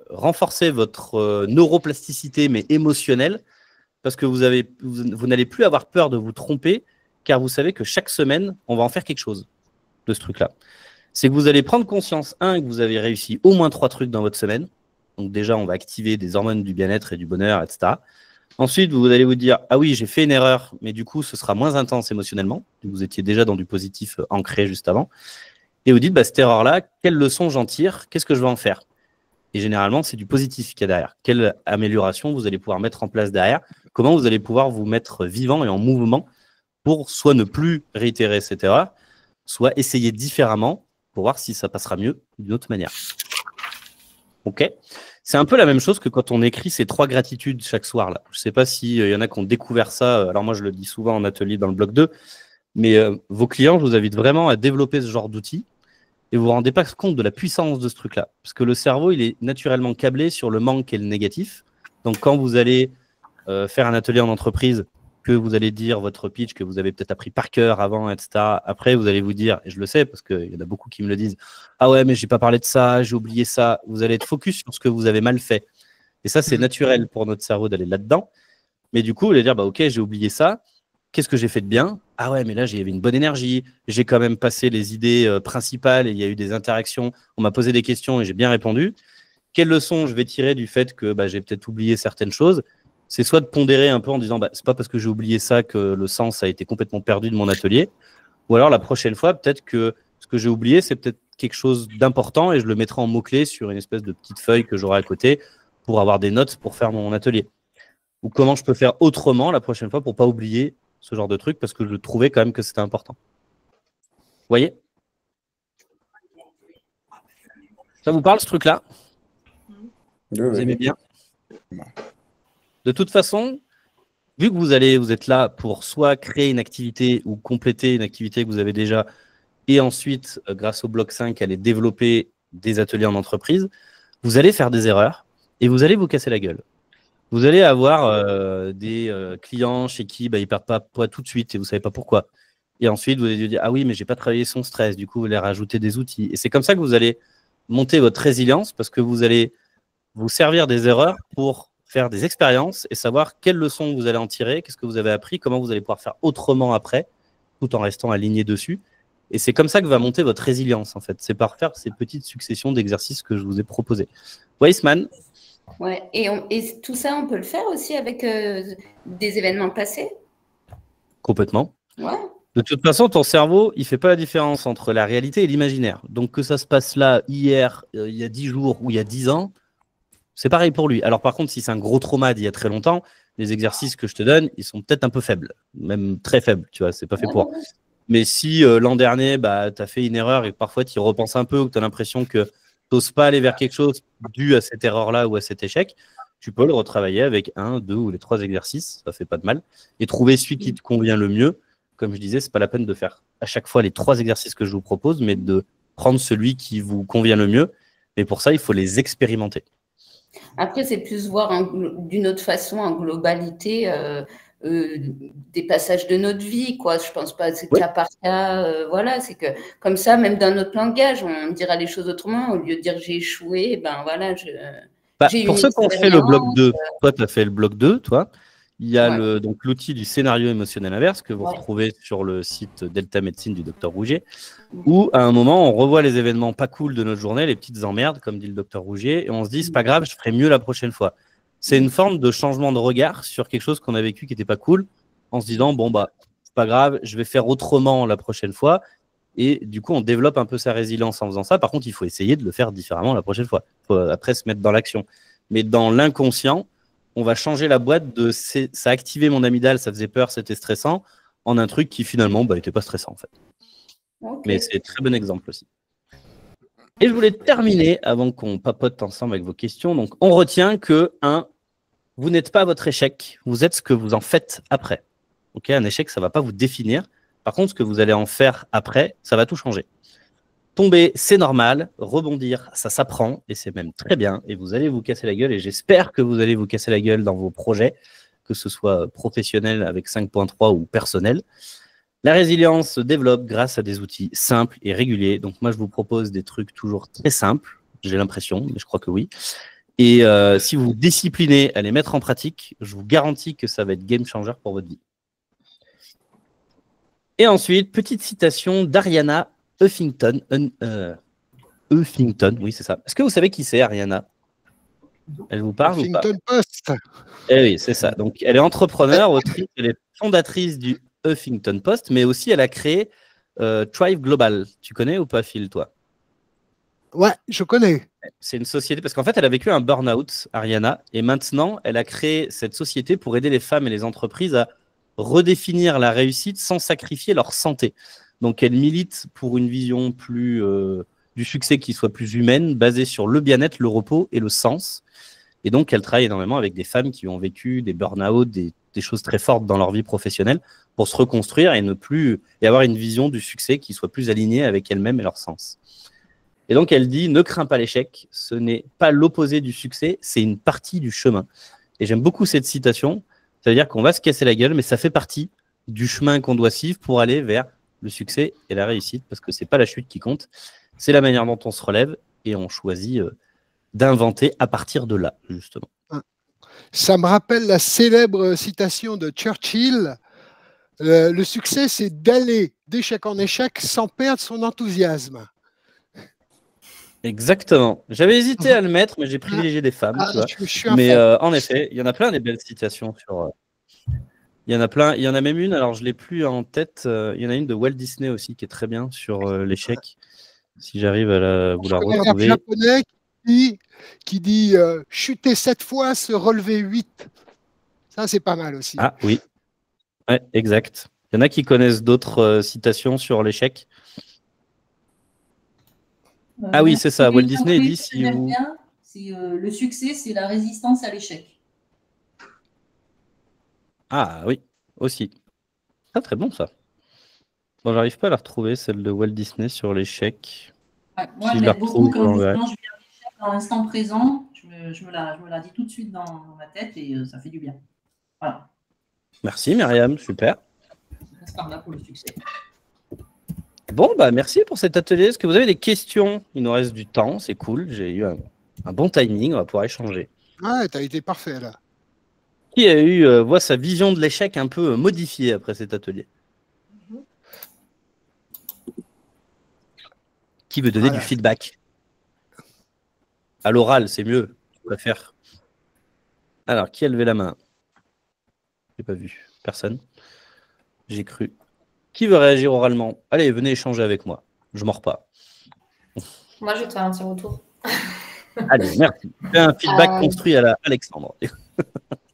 renforcer votre neuroplasticité, mais émotionnelle, parce que vous n'allez plus avoir peur de vous tromper, car vous savez que chaque semaine, on va en faire quelque chose de ce truc-là. C'est que vous allez prendre conscience, que vous avez réussi au moins 3 trucs dans votre semaine. Donc déjà, on va activer des hormones du bien-être et du bonheur, etc. Ensuite, vous allez vous dire, ah oui, j'ai fait une erreur, mais du coup, ce sera moins intense émotionnellement. Vous étiez déjà dans du positif ancré juste avant. Et vous dites, bah, cette erreur-là, quelle leçon j'en tire? Qu'est-ce que je vais en faire? Et généralement, c'est du positif qu'il y a derrière. Quelle amélioration vous allez pouvoir mettre en place derrière? Comment vous allez pouvoir vous mettre vivant et en mouvement pour soit ne plus réitérer cette erreur, soit essayer différemment pour voir si ça passera mieux d'une autre manière. OK? C'est un peu la même chose que quand on écrit ces 3 gratitudes chaque soir. Là. Je ne sais pas s'il y en a qui ont découvert ça. Alors moi, je le dis souvent en atelier dans le bloc 2. Mais vos clients, je vous invite vraiment à développer ce genre d'outils. Et vous ne vous rendez pas compte de la puissance de ce truc-là. Parce que le cerveau, il est naturellement câblé sur le manque et le négatif. Donc quand vous allez faire un atelier en entreprise, que vous allez dire votre pitch, que vous avez peut-être appris par cœur avant, etc. Après, vous allez vous dire, et je le sais parce qu'il y en a beaucoup qui me le disent, ah ouais, mais j'ai pas parlé de ça, j'ai oublié ça. Vous allez être focus sur ce que vous avez mal fait. Et ça, c'est naturel pour notre cerveau d'aller là-dedans. Mais du coup, vous allez dire, bah ok, j'ai oublié ça. Qu'est-ce que j'ai fait de bien? Ah ouais, mais là, j'avais une bonne énergie. J'ai quand même passé les idées principales et il y a eu des interactions. On m'a posé des questions et j'ai bien répondu. Quelle leçon je vais tirer du fait que bah, j'ai peut-être oublié certaines choses? C'est soit de pondérer un peu en disant bah, c'est pas parce que j'ai oublié ça que le sens a été complètement perdu de mon atelier, ou alors la prochaine fois, peut-être que ce que j'ai oublié, c'est peut-être quelque chose d'important et je le mettrai en mots-clés sur une espèce de petite feuille que j'aurai à côté pour avoir des notes pour faire mon atelier. Ou comment je peux faire autrement la prochaine fois pour pas oublier ce genre de truc parce que je trouvais quand même que c'était important. Vous voyez? Ça vous parle ce truc-là? Vous aimez bien? De toute façon, vu que vous êtes là pour soit créer une activité ou compléter une activité que vous avez déjà, et ensuite, grâce au bloc 5, aller développer des ateliers en entreprise, vous allez faire des erreurs et vous allez vous casser la gueule. Vous allez avoir des clients chez qui ils ne perdent pas poids tout de suite et vous ne savez pas pourquoi. Et ensuite, vous allez dire, ah oui, mais je n'ai pas travaillé son stress. Du coup, vous allez rajouter des outils. Et c'est comme ça que vous allez monter votre résilience parce que vous allez vous servir des erreurs pour faire des expériences et savoir quelles leçons vous allez en tirer, qu'est-ce que vous avez appris, comment vous allez pouvoir faire autrement après, tout en restant aligné dessus. Et c'est comme ça que va monter votre résilience, en fait. C'est par faire ces petites successions d'exercices que je vous ai proposés. Weissman. Ouais, et tout ça, on peut le faire aussi avec des événements passés? Complètement. Ouais. De toute façon, ton cerveau, il ne fait pas la différence entre la réalité et l'imaginaire. Donc, que ça se passe là, hier, il y a 10 jours ou il y a 10 ans, c'est pareil pour lui. Alors, par contre, si c'est un gros trauma d'il y a très longtemps, les exercices que je te donne, ils sont peut-être un peu faibles, même très faibles, tu vois, c'est pas fait pour. Mais si l'an dernier, tu as fait une erreur et que parfois tu y repenses un peu ou que tu as l'impression que tu n'oses pas aller vers quelque chose dû à cette erreur-là ou à cet échec, tu peux le retravailler avec 1, 2 ou les 3 exercices, ça fait pas de mal, et trouver celui qui te convient le mieux. Comme je disais, c'est pas la peine de faire à chaque fois les 3 exercices que je vous propose, mais de prendre celui qui vous convient le mieux. Et pour ça, il faut les expérimenter. Après, c'est plus voir d'une autre façon, en globalité, des passages de notre vie, quoi. Je pense pas, c'est cas par cas, voilà, c'est que comme ça, même dans notre langage, on dira les choses autrement. Au lieu de dire j'ai échoué, ben voilà, j'ai pour une ceux qui ont fait le bloc expérience, 2, toi, tu as fait le bloc 2, toi. Il y a donc l'outil du scénario émotionnel inverse que vous retrouvez sur le site Delta Médecine du Dr Rougier, où à un moment, on revoit les événements pas cool de notre journée, les petites emmerdes, comme dit le Dr Rougier, et on se dit, c'est pas grave, je ferai mieux la prochaine fois. C'est une forme de changement de regard sur quelque chose qu'on a vécu qui n'était pas cool, en se disant, bon, c'est pas grave, je vais faire autrement la prochaine fois. Et du coup, on développe un peu sa résilience en faisant ça. Par contre, il faut essayer de le faire différemment la prochaine fois. Il faut après se mettre dans l'action. Mais dans l'inconscient, on va changer la boîte de ça a activé mon amygdale, ça faisait peur, c'était stressant, en un truc qui finalement n'était pas stressant en fait. Mais c'est un très bon exemple aussi. Et je voulais terminer avant qu'on papote ensemble avec vos questions. Donc, on retient que, vous n'êtes pas votre échec, vous êtes ce que vous en faites après. Okay, un échec, ça ne va pas vous définir. Par contre, ce que vous allez en faire après, ça va tout changer. Tomber, c'est normal. Rebondir, ça s'apprend et c'est même très bien. Et vous allez vous casser la gueule et j'espère que vous allez vous casser la gueule dans vos projets, que ce soit professionnel avec 5.3 ou personnel. La résilience se développe grâce à des outils simples et réguliers. Donc moi, je vous propose des trucs toujours très simples. J'ai l'impression, mais je crois que oui. Et si vous vous disciplinez à les mettre en pratique, je vous garantis que ça va être game changer pour votre vie. Et ensuite, petite citation d'Ariana Huffington. Huffington, oui, c'est ça. Est-ce que vous savez qui c'est, Ariana? Elle vous parle ou pas? Huffington Post. Eh oui, c'est ça. Donc, elle est entrepreneure, autrice, elle est fondatrice du Huffington Post, mais aussi elle a créé Thrive Global. Tu connais ou pas, Phil, toi? Ouais, je connais. C'est une société, parce qu'en fait, elle a vécu un burn-out, Ariana, et maintenant, elle a créé cette société pour aider les femmes et les entreprises à redéfinir la réussite sans sacrifier leur santé. Donc, elle milite pour une vision plus du succès qui soit plus humaine, basée sur le bien-être, le repos et le sens. Et donc, elle travaille énormément avec des femmes qui ont vécu des burn-out, des choses très fortes dans leur vie professionnelle pour se reconstruire et avoir une vision du succès qui soit plus alignée avec elles-mêmes et leur sens. Et donc, elle dit, ne crains pas l'échec, ce n'est pas l'opposé du succès, c'est une partie du chemin. Et j'aime beaucoup cette citation, ça veut dire qu'on va se casser la gueule, mais ça fait partie du chemin qu'on doit suivre pour aller vers le succès et la réussite, parce que ce n'est pas la chute qui compte, c'est la manière dont on se relève et on choisit d'inventer à partir de là, justement. Ça me rappelle la célèbre citation de Churchill, le succès, c'est d'aller d'échec en échec sans perdre son enthousiasme. Exactement. J'avais hésité à le mettre, mais j'ai privilégié des femmes. Tu vois. Mais en effet, il y en a plein des belles citations sur. Il y en a plein. Il y en a même une. Alors je l'ai plus en tête. Il y en a une de Walt Disney aussi qui est très bien sur l'échec. Si j'arrive à vous la retrouver. Un japonais qui dit chuter 7 fois, se relever 8. Ça c'est pas mal aussi. Ah oui. Ouais, exact. Il y en a qui connaissent d'autres citations sur l'échec. Ah oui, c'est ça. Walt Disney dit si vous... le succès, c'est la résistance à l'échec. Ah oui, aussi. Ah, très bon ça. Bon, j'arrive pas à la retrouver, celle de Walt Disney sur l'échec. Ouais, moi, Si je je la l'aide beaucoup retrouve, quand je justement je vis un échec dans l'instant présent. Je me la dis tout de suite dans ma tête et ça fait du bien. Voilà. Merci Myriam, super. Reste par là pour le succès. Bon, bah merci pour cet atelier. Est-ce que vous avez des questions? Il nous reste du temps, c'est cool. J'ai eu un bon timing, on va pouvoir échanger. Ouais, t'as été parfait là. Qui a eu voit sa vision de l'échec un peu modifiée après cet atelier? Qui veut donner du feedback? À l'oral, c'est mieux. Je préfère. Alors, qui a levé la main? J'ai pas vu. Personne. J'ai cru. Qui veut réagir oralement? Allez, venez échanger avec moi. Je mords pas. Moi, je vais te faire un petit retour. Allez, merci. Fais un feedback construit à la Alexandre.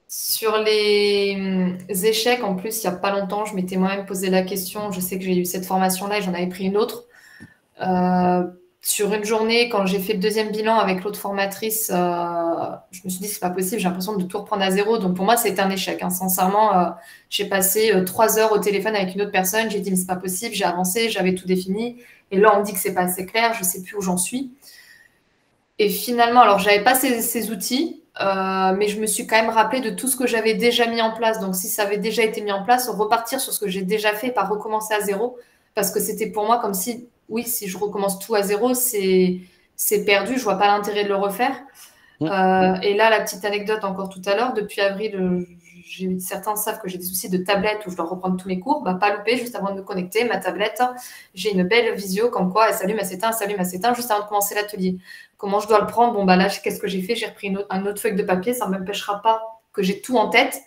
Sur les échecs, en plus, il n'y a pas longtemps, je m'étais moi-même posé la question. Je sais que j'ai eu cette formation-là et j'en avais pris une autre. Sur une journée, quand j'ai fait le deuxième bilan avec l'autre formatrice, je me suis dit, c'est pas possible, j'ai l'impression de tout reprendre à zéro. Donc pour moi, c'était un échec. Hein. Sincèrement, j'ai passé 3 heures au téléphone avec une autre personne. J'ai dit, mais c'est pas possible, j'ai avancé, j'avais tout défini. Et là, on me dit que c'est pas assez clair, je sais plus où j'en suis. Et finalement, alors, j'avais pas ces outils, mais je me suis quand même rappelé de tout ce que j'avais déjà mis en place. Donc si ça avait déjà été mis en place, repartir sur ce que j'ai déjà fait et pas recommencer à zéro. Parce que c'était pour moi comme si, oui, si je recommence tout à zéro, c'est perdu. Je vois pas l'intérêt de le refaire. Et là, la petite anecdote encore tout à l'heure, depuis avril, certains savent que j'ai des soucis de tablette où je dois reprendre tous mes cours. Bah, pas loupé, juste avant de me connecter, ma tablette, j'ai une belle visio comme quoi elle s'allume, elle s'éteint, juste avant de commencer l'atelier. Comment je dois le prendre? Bon, bah là, qu'est-ce que j'ai fait? J'ai repris un autre feuille de papier. Ça ne m'empêchera pas que j'ai tout en tête.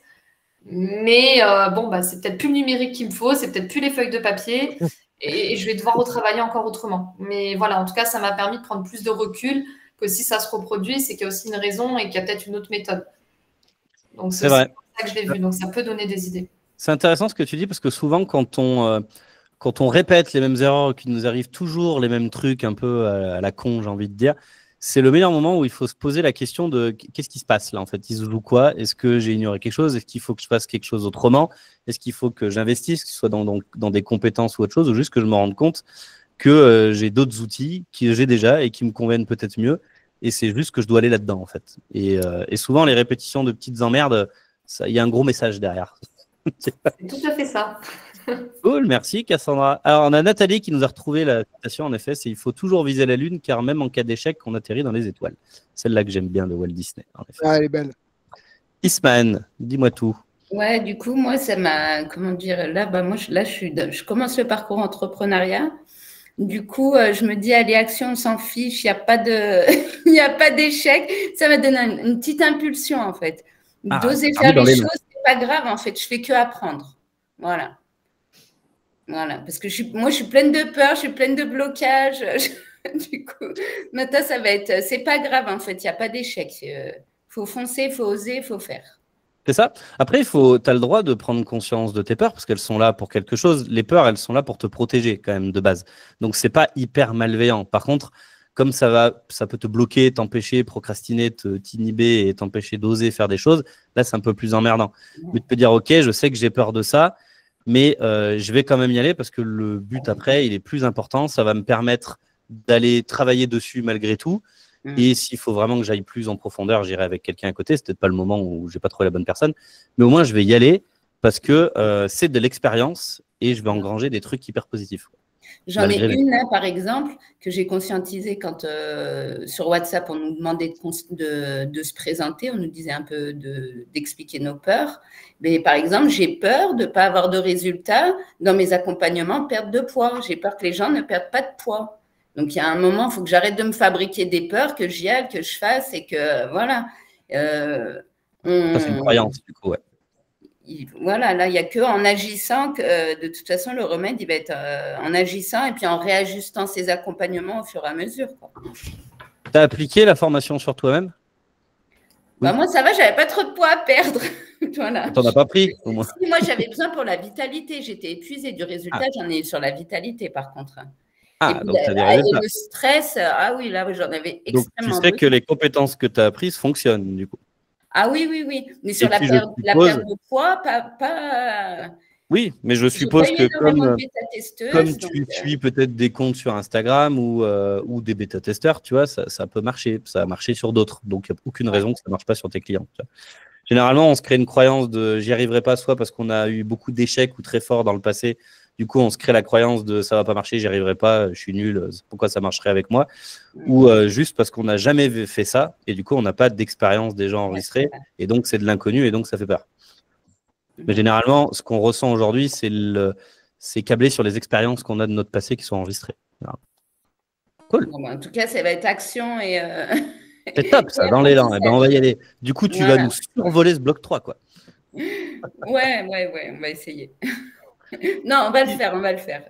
Mais bon, bah, c'est peut-être plus le numérique qu'il me faut, c'est peut-être plus les feuilles de papier et je vais devoir retravailler encore autrement. Mais voilà, en tout cas, ça m'a permis de prendre plus de recul que si ça se reproduit, c'est qu'il y a aussi une raison et qu'il y a peut-être une autre méthode. Donc, c'est comme ça que je l'ai vu. Donc, ça peut donner des idées. C'est intéressant ce que tu dis parce que souvent, quand on répète les mêmes erreurs, qu'il nous arrive toujours les mêmes trucs un peu à la con, j'ai envie de dire, c'est le meilleur moment où il faut se poser la question de qu'est-ce qui se passe là en fait. Il se joue quoi? Est-ce que j'ai ignoré quelque chose? Est-ce qu'il faut que je fasse quelque chose autrement? Est-ce qu'il faut que j'investisse, que ce soit dans des compétences ou autre chose, ou juste que je me rende compte que j'ai d'autres outils que j'ai déjà et qui me conviennent peut-être mieux, et c'est juste que je dois aller là-dedans en fait. Et souvent les répétitions de petites emmerdes, il y a un gros message derrière. C'est tout à fait ça. Cool, merci Cassandra. Alors, on a Nathalie qui nous a retrouvé la citation, en effet, c'est « Il faut toujours viser la Lune, car même en cas d'échec, on atterrit dans les étoiles ». Celle-là que j'aime bien de Walt Disney, en effet. Ah, elle est belle. Isman, dis-moi tout. Ouais, du coup, moi, ça m'a, comment dire, là, bah, moi, je commence le parcours entrepreneuriat. Du coup, je me dis, allez, action, on s'en fiche, il n'y a pas il n'y a pas d'échec. Ça m'a donné une petite impulsion, en fait. D'oser faire les choses, c'est pas grave, en fait, je fais que apprendre. Voilà. Voilà, parce que moi, je suis pleine de peur, je suis pleine de blocage. Du coup, maintenant, ça va être, c'est pas grave, en fait, il n'y a pas d'échec. Faut foncer, il faut oser, il faut faire. C'est ça. Après, tu as le droit de prendre conscience de tes peurs parce qu'elles sont là pour quelque chose. Les peurs, elles sont là pour te protéger quand même de base. Donc, c'est pas hyper malveillant. Par contre, comme ça peut te bloquer, t'empêcher, procrastiner, t'inhiber et t'empêcher d'oser faire des choses, là, c'est un peu plus emmerdant. Mais tu peux dire, OK, je sais que j'ai peur de ça, mais je vais quand même y aller parce que le but après, il est plus important. Ça va me permettre d'aller travailler dessus malgré tout. Et s'il faut vraiment que j'aille plus en profondeur, j'irai avec quelqu'un à côté. C'est peut-être pas le moment où j'ai pas trouvé la bonne personne, mais au moins je vais y aller parce que c'est de l'expérience et je vais engranger des trucs hyper positifs. J'en ai une là, par exemple, que j'ai conscientisée quand sur WhatsApp, on nous demandait de se présenter, on nous disait un peu d'expliquer nos peurs. Mais par exemple, j'ai peur de ne pas avoir de résultats dans mes accompagnements, perte de poids. J'ai peur que les gens ne perdent pas de poids. Donc, il y a un moment, il faut que j'arrête de me fabriquer des peurs, que j'y aille, que je fasse et que, voilà. Ça, c'est une croyance, du coup, ouais. Voilà, là, il n'y a qu'en agissant que, de toute façon, le remède, il va être en agissant et puis en réajustant ses accompagnements au fur et à mesure. Tu as appliqué la formation sur toi-même? Bah, moi, ça va, je n'avais pas trop de poids à perdre. Voilà. Tu n'en as pas pris, au moins. Moi, j'avais besoin pour la vitalité. J'étais épuisée du résultat. J'en ai eu sur la vitalité, par contre. Ah, et puis, donc tu as des résultats. Et le stress, ah oui, là, j'en avais extrêmement Donc, tu sais que les compétences que tu as apprises fonctionnent, du coup. Ah oui, oui, oui. Mais sur Et la puis, perte je suppose... de poids, pas... Oui, mais je J'ai suppose pas eu que énormément de comme bêta-testeuses. tu donc, suis peut-être des comptes sur Instagram ou des bêta-testeurs, tu vois, ça peut marcher. Ça a marché sur d'autres. Donc, il n'y a aucune raison que ça ne marche pas sur tes clients. Tu vois. Généralement, on se crée une croyance de j'y arriverai pas, soit parce qu'on a eu beaucoup d'échecs ou très forts dans le passé. Du coup, on se crée la croyance de ça va pas marcher, j'y arriverai pas, je suis nul, pourquoi ça marcherait avec moi? Ou juste parce qu'on n'a jamais fait ça et du coup, on n'a pas d'expérience déjà enregistrée et donc c'est de l'inconnu et donc ça fait peur. Mais généralement, ce qu'on ressent aujourd'hui, c'est câblé sur les expériences qu'on a de notre passé qui sont enregistrées. Voilà. Cool. Bon, en tout cas, ça va être action et... C'est top, ça, dans l'élan. Eh ben, on va y aller. Du coup, tu vas nous survoler ce bloc 3, quoi. Ouais, on va essayer. Non, on va le faire.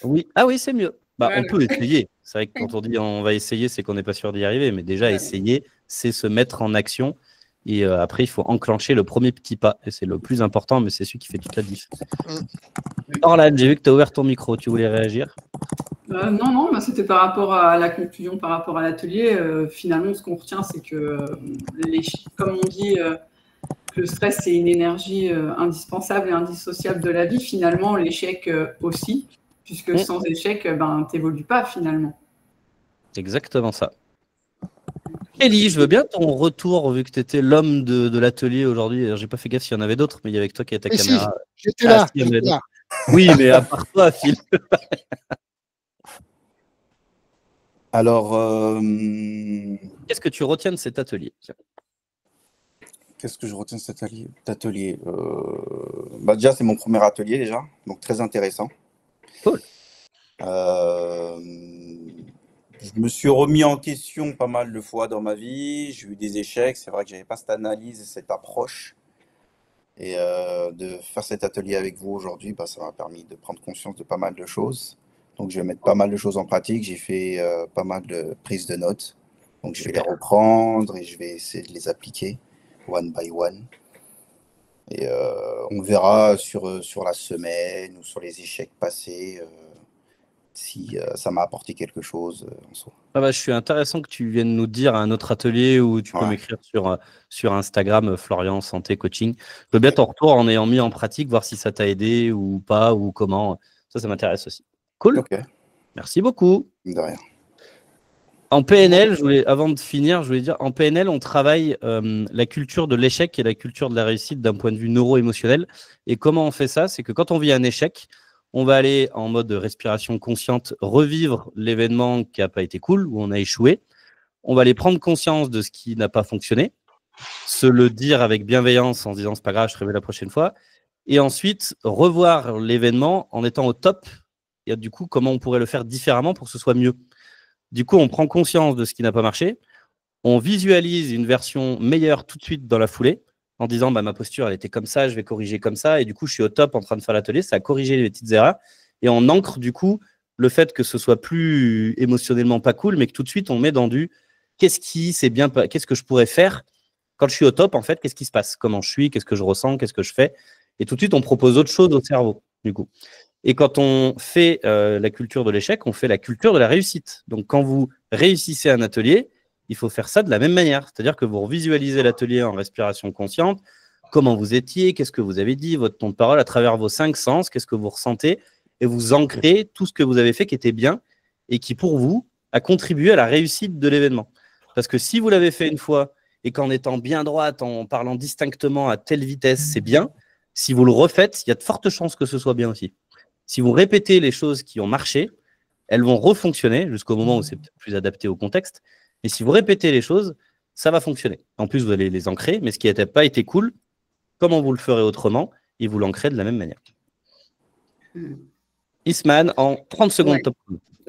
Oui, ah oui, c'est mieux. Bah, Voilà. on peut essayer. C'est vrai que quand on dit on va essayer, c'est qu'on n'est pas sûr d'y arriver. Mais déjà, essayer, c'est se mettre en action. Et après, il faut enclencher le premier petit pas. Et c'est le plus important, mais c'est celui qui fait toute la diff. Orlan, j'ai vu que tu as ouvert ton micro. Tu voulais réagir? Non, bah, c'était par rapport à la conclusion, par rapport à l'atelier. Finalement, ce qu'on retient, c'est que, comme on dit, le stress, c'est une énergie indispensable et indissociable de la vie. Finalement, l'échec aussi, puisque sans échec, ben, tu n'évolues pas finalement. C'est exactement ça. Ellie, je veux bien ton retour, vu que tu étais l'homme de l'atelier aujourd'hui. J'ai pas fait gaffe s'il y en avait d'autres, mais il y avait que toi qui avais ta caméra. Si, j'étais là. Oui, mais à part toi, Phil. Alors, qu'est-ce que tu retiens de cet atelier? Qu'est-ce que je retiens de cet atelier? Bah déjà, c'est mon premier atelier déjà, donc très intéressant. Cool. Je me suis remis en question pas mal de fois dans ma vie. J'ai eu des échecs. C'est vrai que je n'avais pas cette analyse et cette approche. Et de faire cet atelier avec vous aujourd'hui, bah, ça m'a permis de prendre conscience de pas mal de choses. Donc, je vais mettre pas mal de choses en pratique. J'ai fait pas mal de prises de notes. Donc, je vais les reprendre et je vais essayer de les appliquer one by one. Et on verra sur la semaine ou sur les échecs passés si ça m'a apporté quelque chose en soi. Ah bah, je suis intéressant que tu viennes nous dire à un autre atelier où tu peux m'écrire sur Instagram, Florian Santé Coaching. Je veux bien ton retour en ayant mis en pratique, voir si ça t'a aidé ou pas, ou comment. Ça m'intéresse aussi. Cool. Okay. Merci beaucoup. De rien. En PNL, avant de finir, je voulais dire, en PNL, on travaille la culture de l'échec et la culture de la réussite d'un point de vue neuro-émotionnel. Et comment on fait ça? C'est que quand on vit un échec, on va aller en mode respiration consciente, revivre l'événement qui n'a pas été cool, où on a échoué. On va aller prendre conscience de ce qui n'a pas fonctionné, se le dire avec bienveillance en se disant c'est pas grave, je ferai la prochaine fois. Et ensuite, revoir l'événement en étant au top. Et du coup, comment on pourrait le faire différemment pour que ce soit mieux. Du coup, on prend conscience de ce qui n'a pas marché. On visualise une version meilleure tout de suite dans la foulée, en disant bah, ma posture elle était comme ça, je vais corriger comme ça, et du coup je suis au top en train de faire l'atelier, ça a corrigé les petites erreurs, et on ancre du coup le fait que ce soit plus émotionnellement pas cool, mais que tout de suite on met dans du qu'est-ce que je pourrais faire quand je suis au top, en fait, qu'est-ce qui se passe, comment je suis, qu'est-ce que je ressens, qu'est-ce que je fais, et tout de suite on propose autre chose au cerveau du coup. Et quand on fait la culture de l'échec, on fait la culture de la réussite. Donc quand vous réussissez un atelier, il faut faire ça de la même manière. C'est-à-dire que vous visualisez l'atelier en respiration consciente, comment vous étiez, qu'est-ce que vous avez dit, votre ton de parole à travers vos 5 sens, qu'est-ce que vous ressentez, et vous ancrez tout ce que vous avez fait qui était bien et qui, pour vous, a contribué à la réussite de l'événement. Parce que si vous l'avez fait une fois et qu'en étant bien droite, en parlant distinctement à telle vitesse, c'est bien, si vous le refaites, il y a de fortes chances que ce soit bien aussi. Si vous répétez les choses qui ont marché, elles vont refonctionner jusqu'au moment où c'est peut-être plus adapté au contexte. Et si vous répétez les choses, ça va fonctionner. En plus, vous allez les ancrer, mais ce qui n'a pas été cool, comment vous le ferez autrement, et vous l'ancrez de la même manière. Isman, en 30 secondes. Top.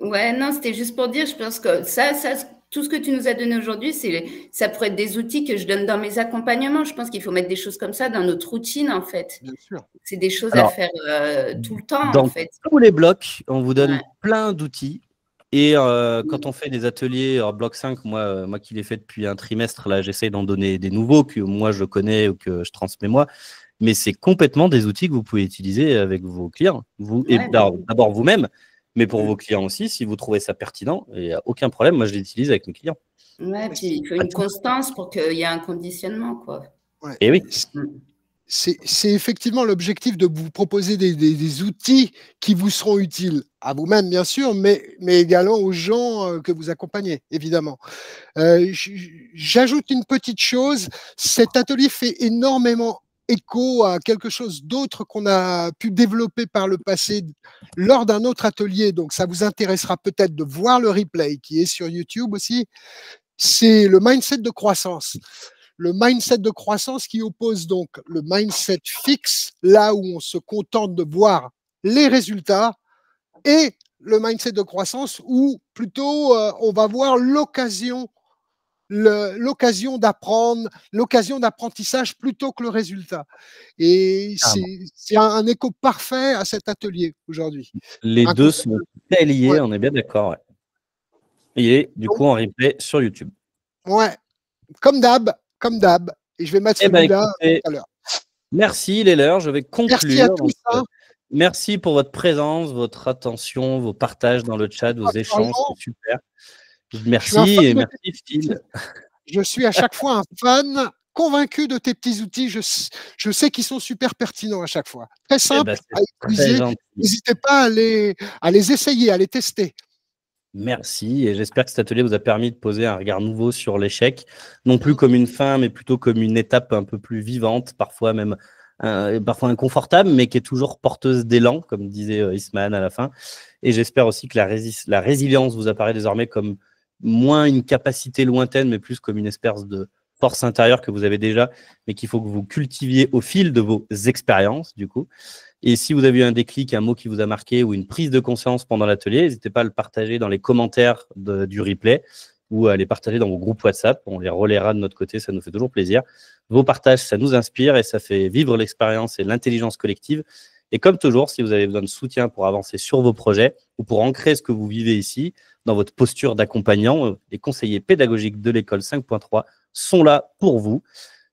Ouais, non, c'était juste pour dire, je pense que ça, tout ce que tu nous as donné aujourd'hui, ça pourrait être des outils que je donne dans mes accompagnements. Je pense qu'il faut mettre des choses comme ça dans notre routine, en fait. Bien sûr. C'est des choses à faire tout le temps, dans en fait. Tous les blocs, on vous donne plein d'outils. Et quand on fait des ateliers, bloc 5, moi qui l'ai fait depuis un trimestre, là, j'essaie d'en donner des nouveaux que moi je connais ou que je transmets moi. Mais c'est complètement des outils que vous pouvez utiliser avec vos clients. D'abord vous-même, mais pour vos clients aussi, si vous trouvez ça pertinent, il n'y a aucun problème. Moi, je l'utilise avec mes clients. Ouais, puis il faut une constance pour qu'il y ait un conditionnement, quoi. Ouais. Et oui. C'est effectivement l'objectif de vous proposer des outils qui vous seront utiles à vous-même, bien sûr, mais également aux gens que vous accompagnez, évidemment. J'ajoute une petite chose, cet atelier fait énormément écho à quelque chose d'autre qu'on a pu développer par le passé lors d'un autre atelier, donc ça vous intéressera peut-être de voir le replay qui est sur YouTube aussi, c'est le mindset de croissance. Le mindset de croissance qui oppose donc le mindset fixe, là où on se contente de voir les résultats, et le mindset de croissance où plutôt on va voir l'occasion d'apprendre, l'occasion d'apprentissage plutôt que le résultat. Et c'est un écho parfait à cet atelier aujourd'hui. Les deux sont très liés, on est bien d'accord. Ouais. Il est du coup en replay sur YouTube. Ouais, comme d'hab. Et je vais mettre celui-là tout à l'heure. Merci les leurs, je vais conclure. Merci à tous. Merci pour votre présence, votre attention, vos partages dans le chat, vos échanges, c'est super. Merci et merci Phil. Je suis à chaque fois un fan convaincu de tes petits outils. Je sais qu'ils sont super pertinents à chaque fois. Très simple à utiliser. N'hésitez pas à les essayer, à les tester. Merci et j'espère que cet atelier vous a permis de poser un regard nouveau sur l'échec, non plus comme une fin, mais plutôt comme une étape un peu plus vivante, parfois même parfois inconfortable, mais qui est toujours porteuse d'élan, comme disait Ismaël à la fin. Et j'espère aussi que la résilience vous apparaît désormais comme moins une capacité lointaine, mais plus comme une espèce de force intérieure que vous avez déjà, mais qu'il faut que vous cultiviez au fil de vos expériences, du coup. Et si vous avez eu un déclic, un mot qui vous a marqué ou une prise de conscience pendant l'atelier, n'hésitez pas à le partager dans les commentaires du replay ou à les partager dans vos groupes WhatsApp. On les relaiera de notre côté, ça nous fait toujours plaisir. Vos partages, ça nous inspire et ça fait vivre l'expérience et l'intelligence collective. Et comme toujours, si vous avez besoin de soutien pour avancer sur vos projets ou pour ancrer ce que vous vivez ici dans votre posture d'accompagnant, les conseillers pédagogiques de l'école 5.3 sont là pour vous.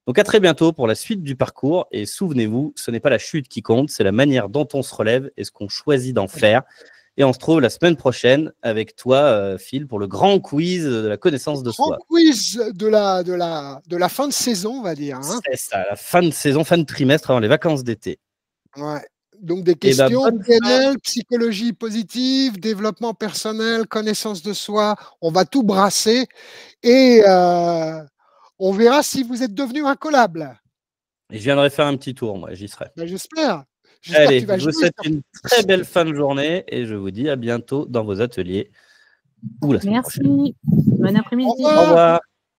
Donc à très bientôt pour la suite du parcours et souvenez-vous, ce n'est pas la chute qui compte, c'est la manière dont on se relève et ce qu'on choisit d'en faire. Et on se trouve la semaine prochaine avec toi, Phil, pour le grand quiz de la connaissance de soi. Grand quiz de la fin de saison, on va dire. Hein. C'est ça, la fin de saison, fin de trimestre avant les vacances d'été. Ouais. Donc des questions PNL, psychologie positive, développement personnel, connaissance de soi, on va tout brasser et on verra si vous êtes devenu incollable. Et je viendrai faire un petit tour, moi, j'y serai. Ben, j'espère. Allez, je vous souhaite une très belle fin de journée et je vous dis à bientôt dans vos ateliers ou la semaine prochaine. Merci. Bon après-midi. Au revoir.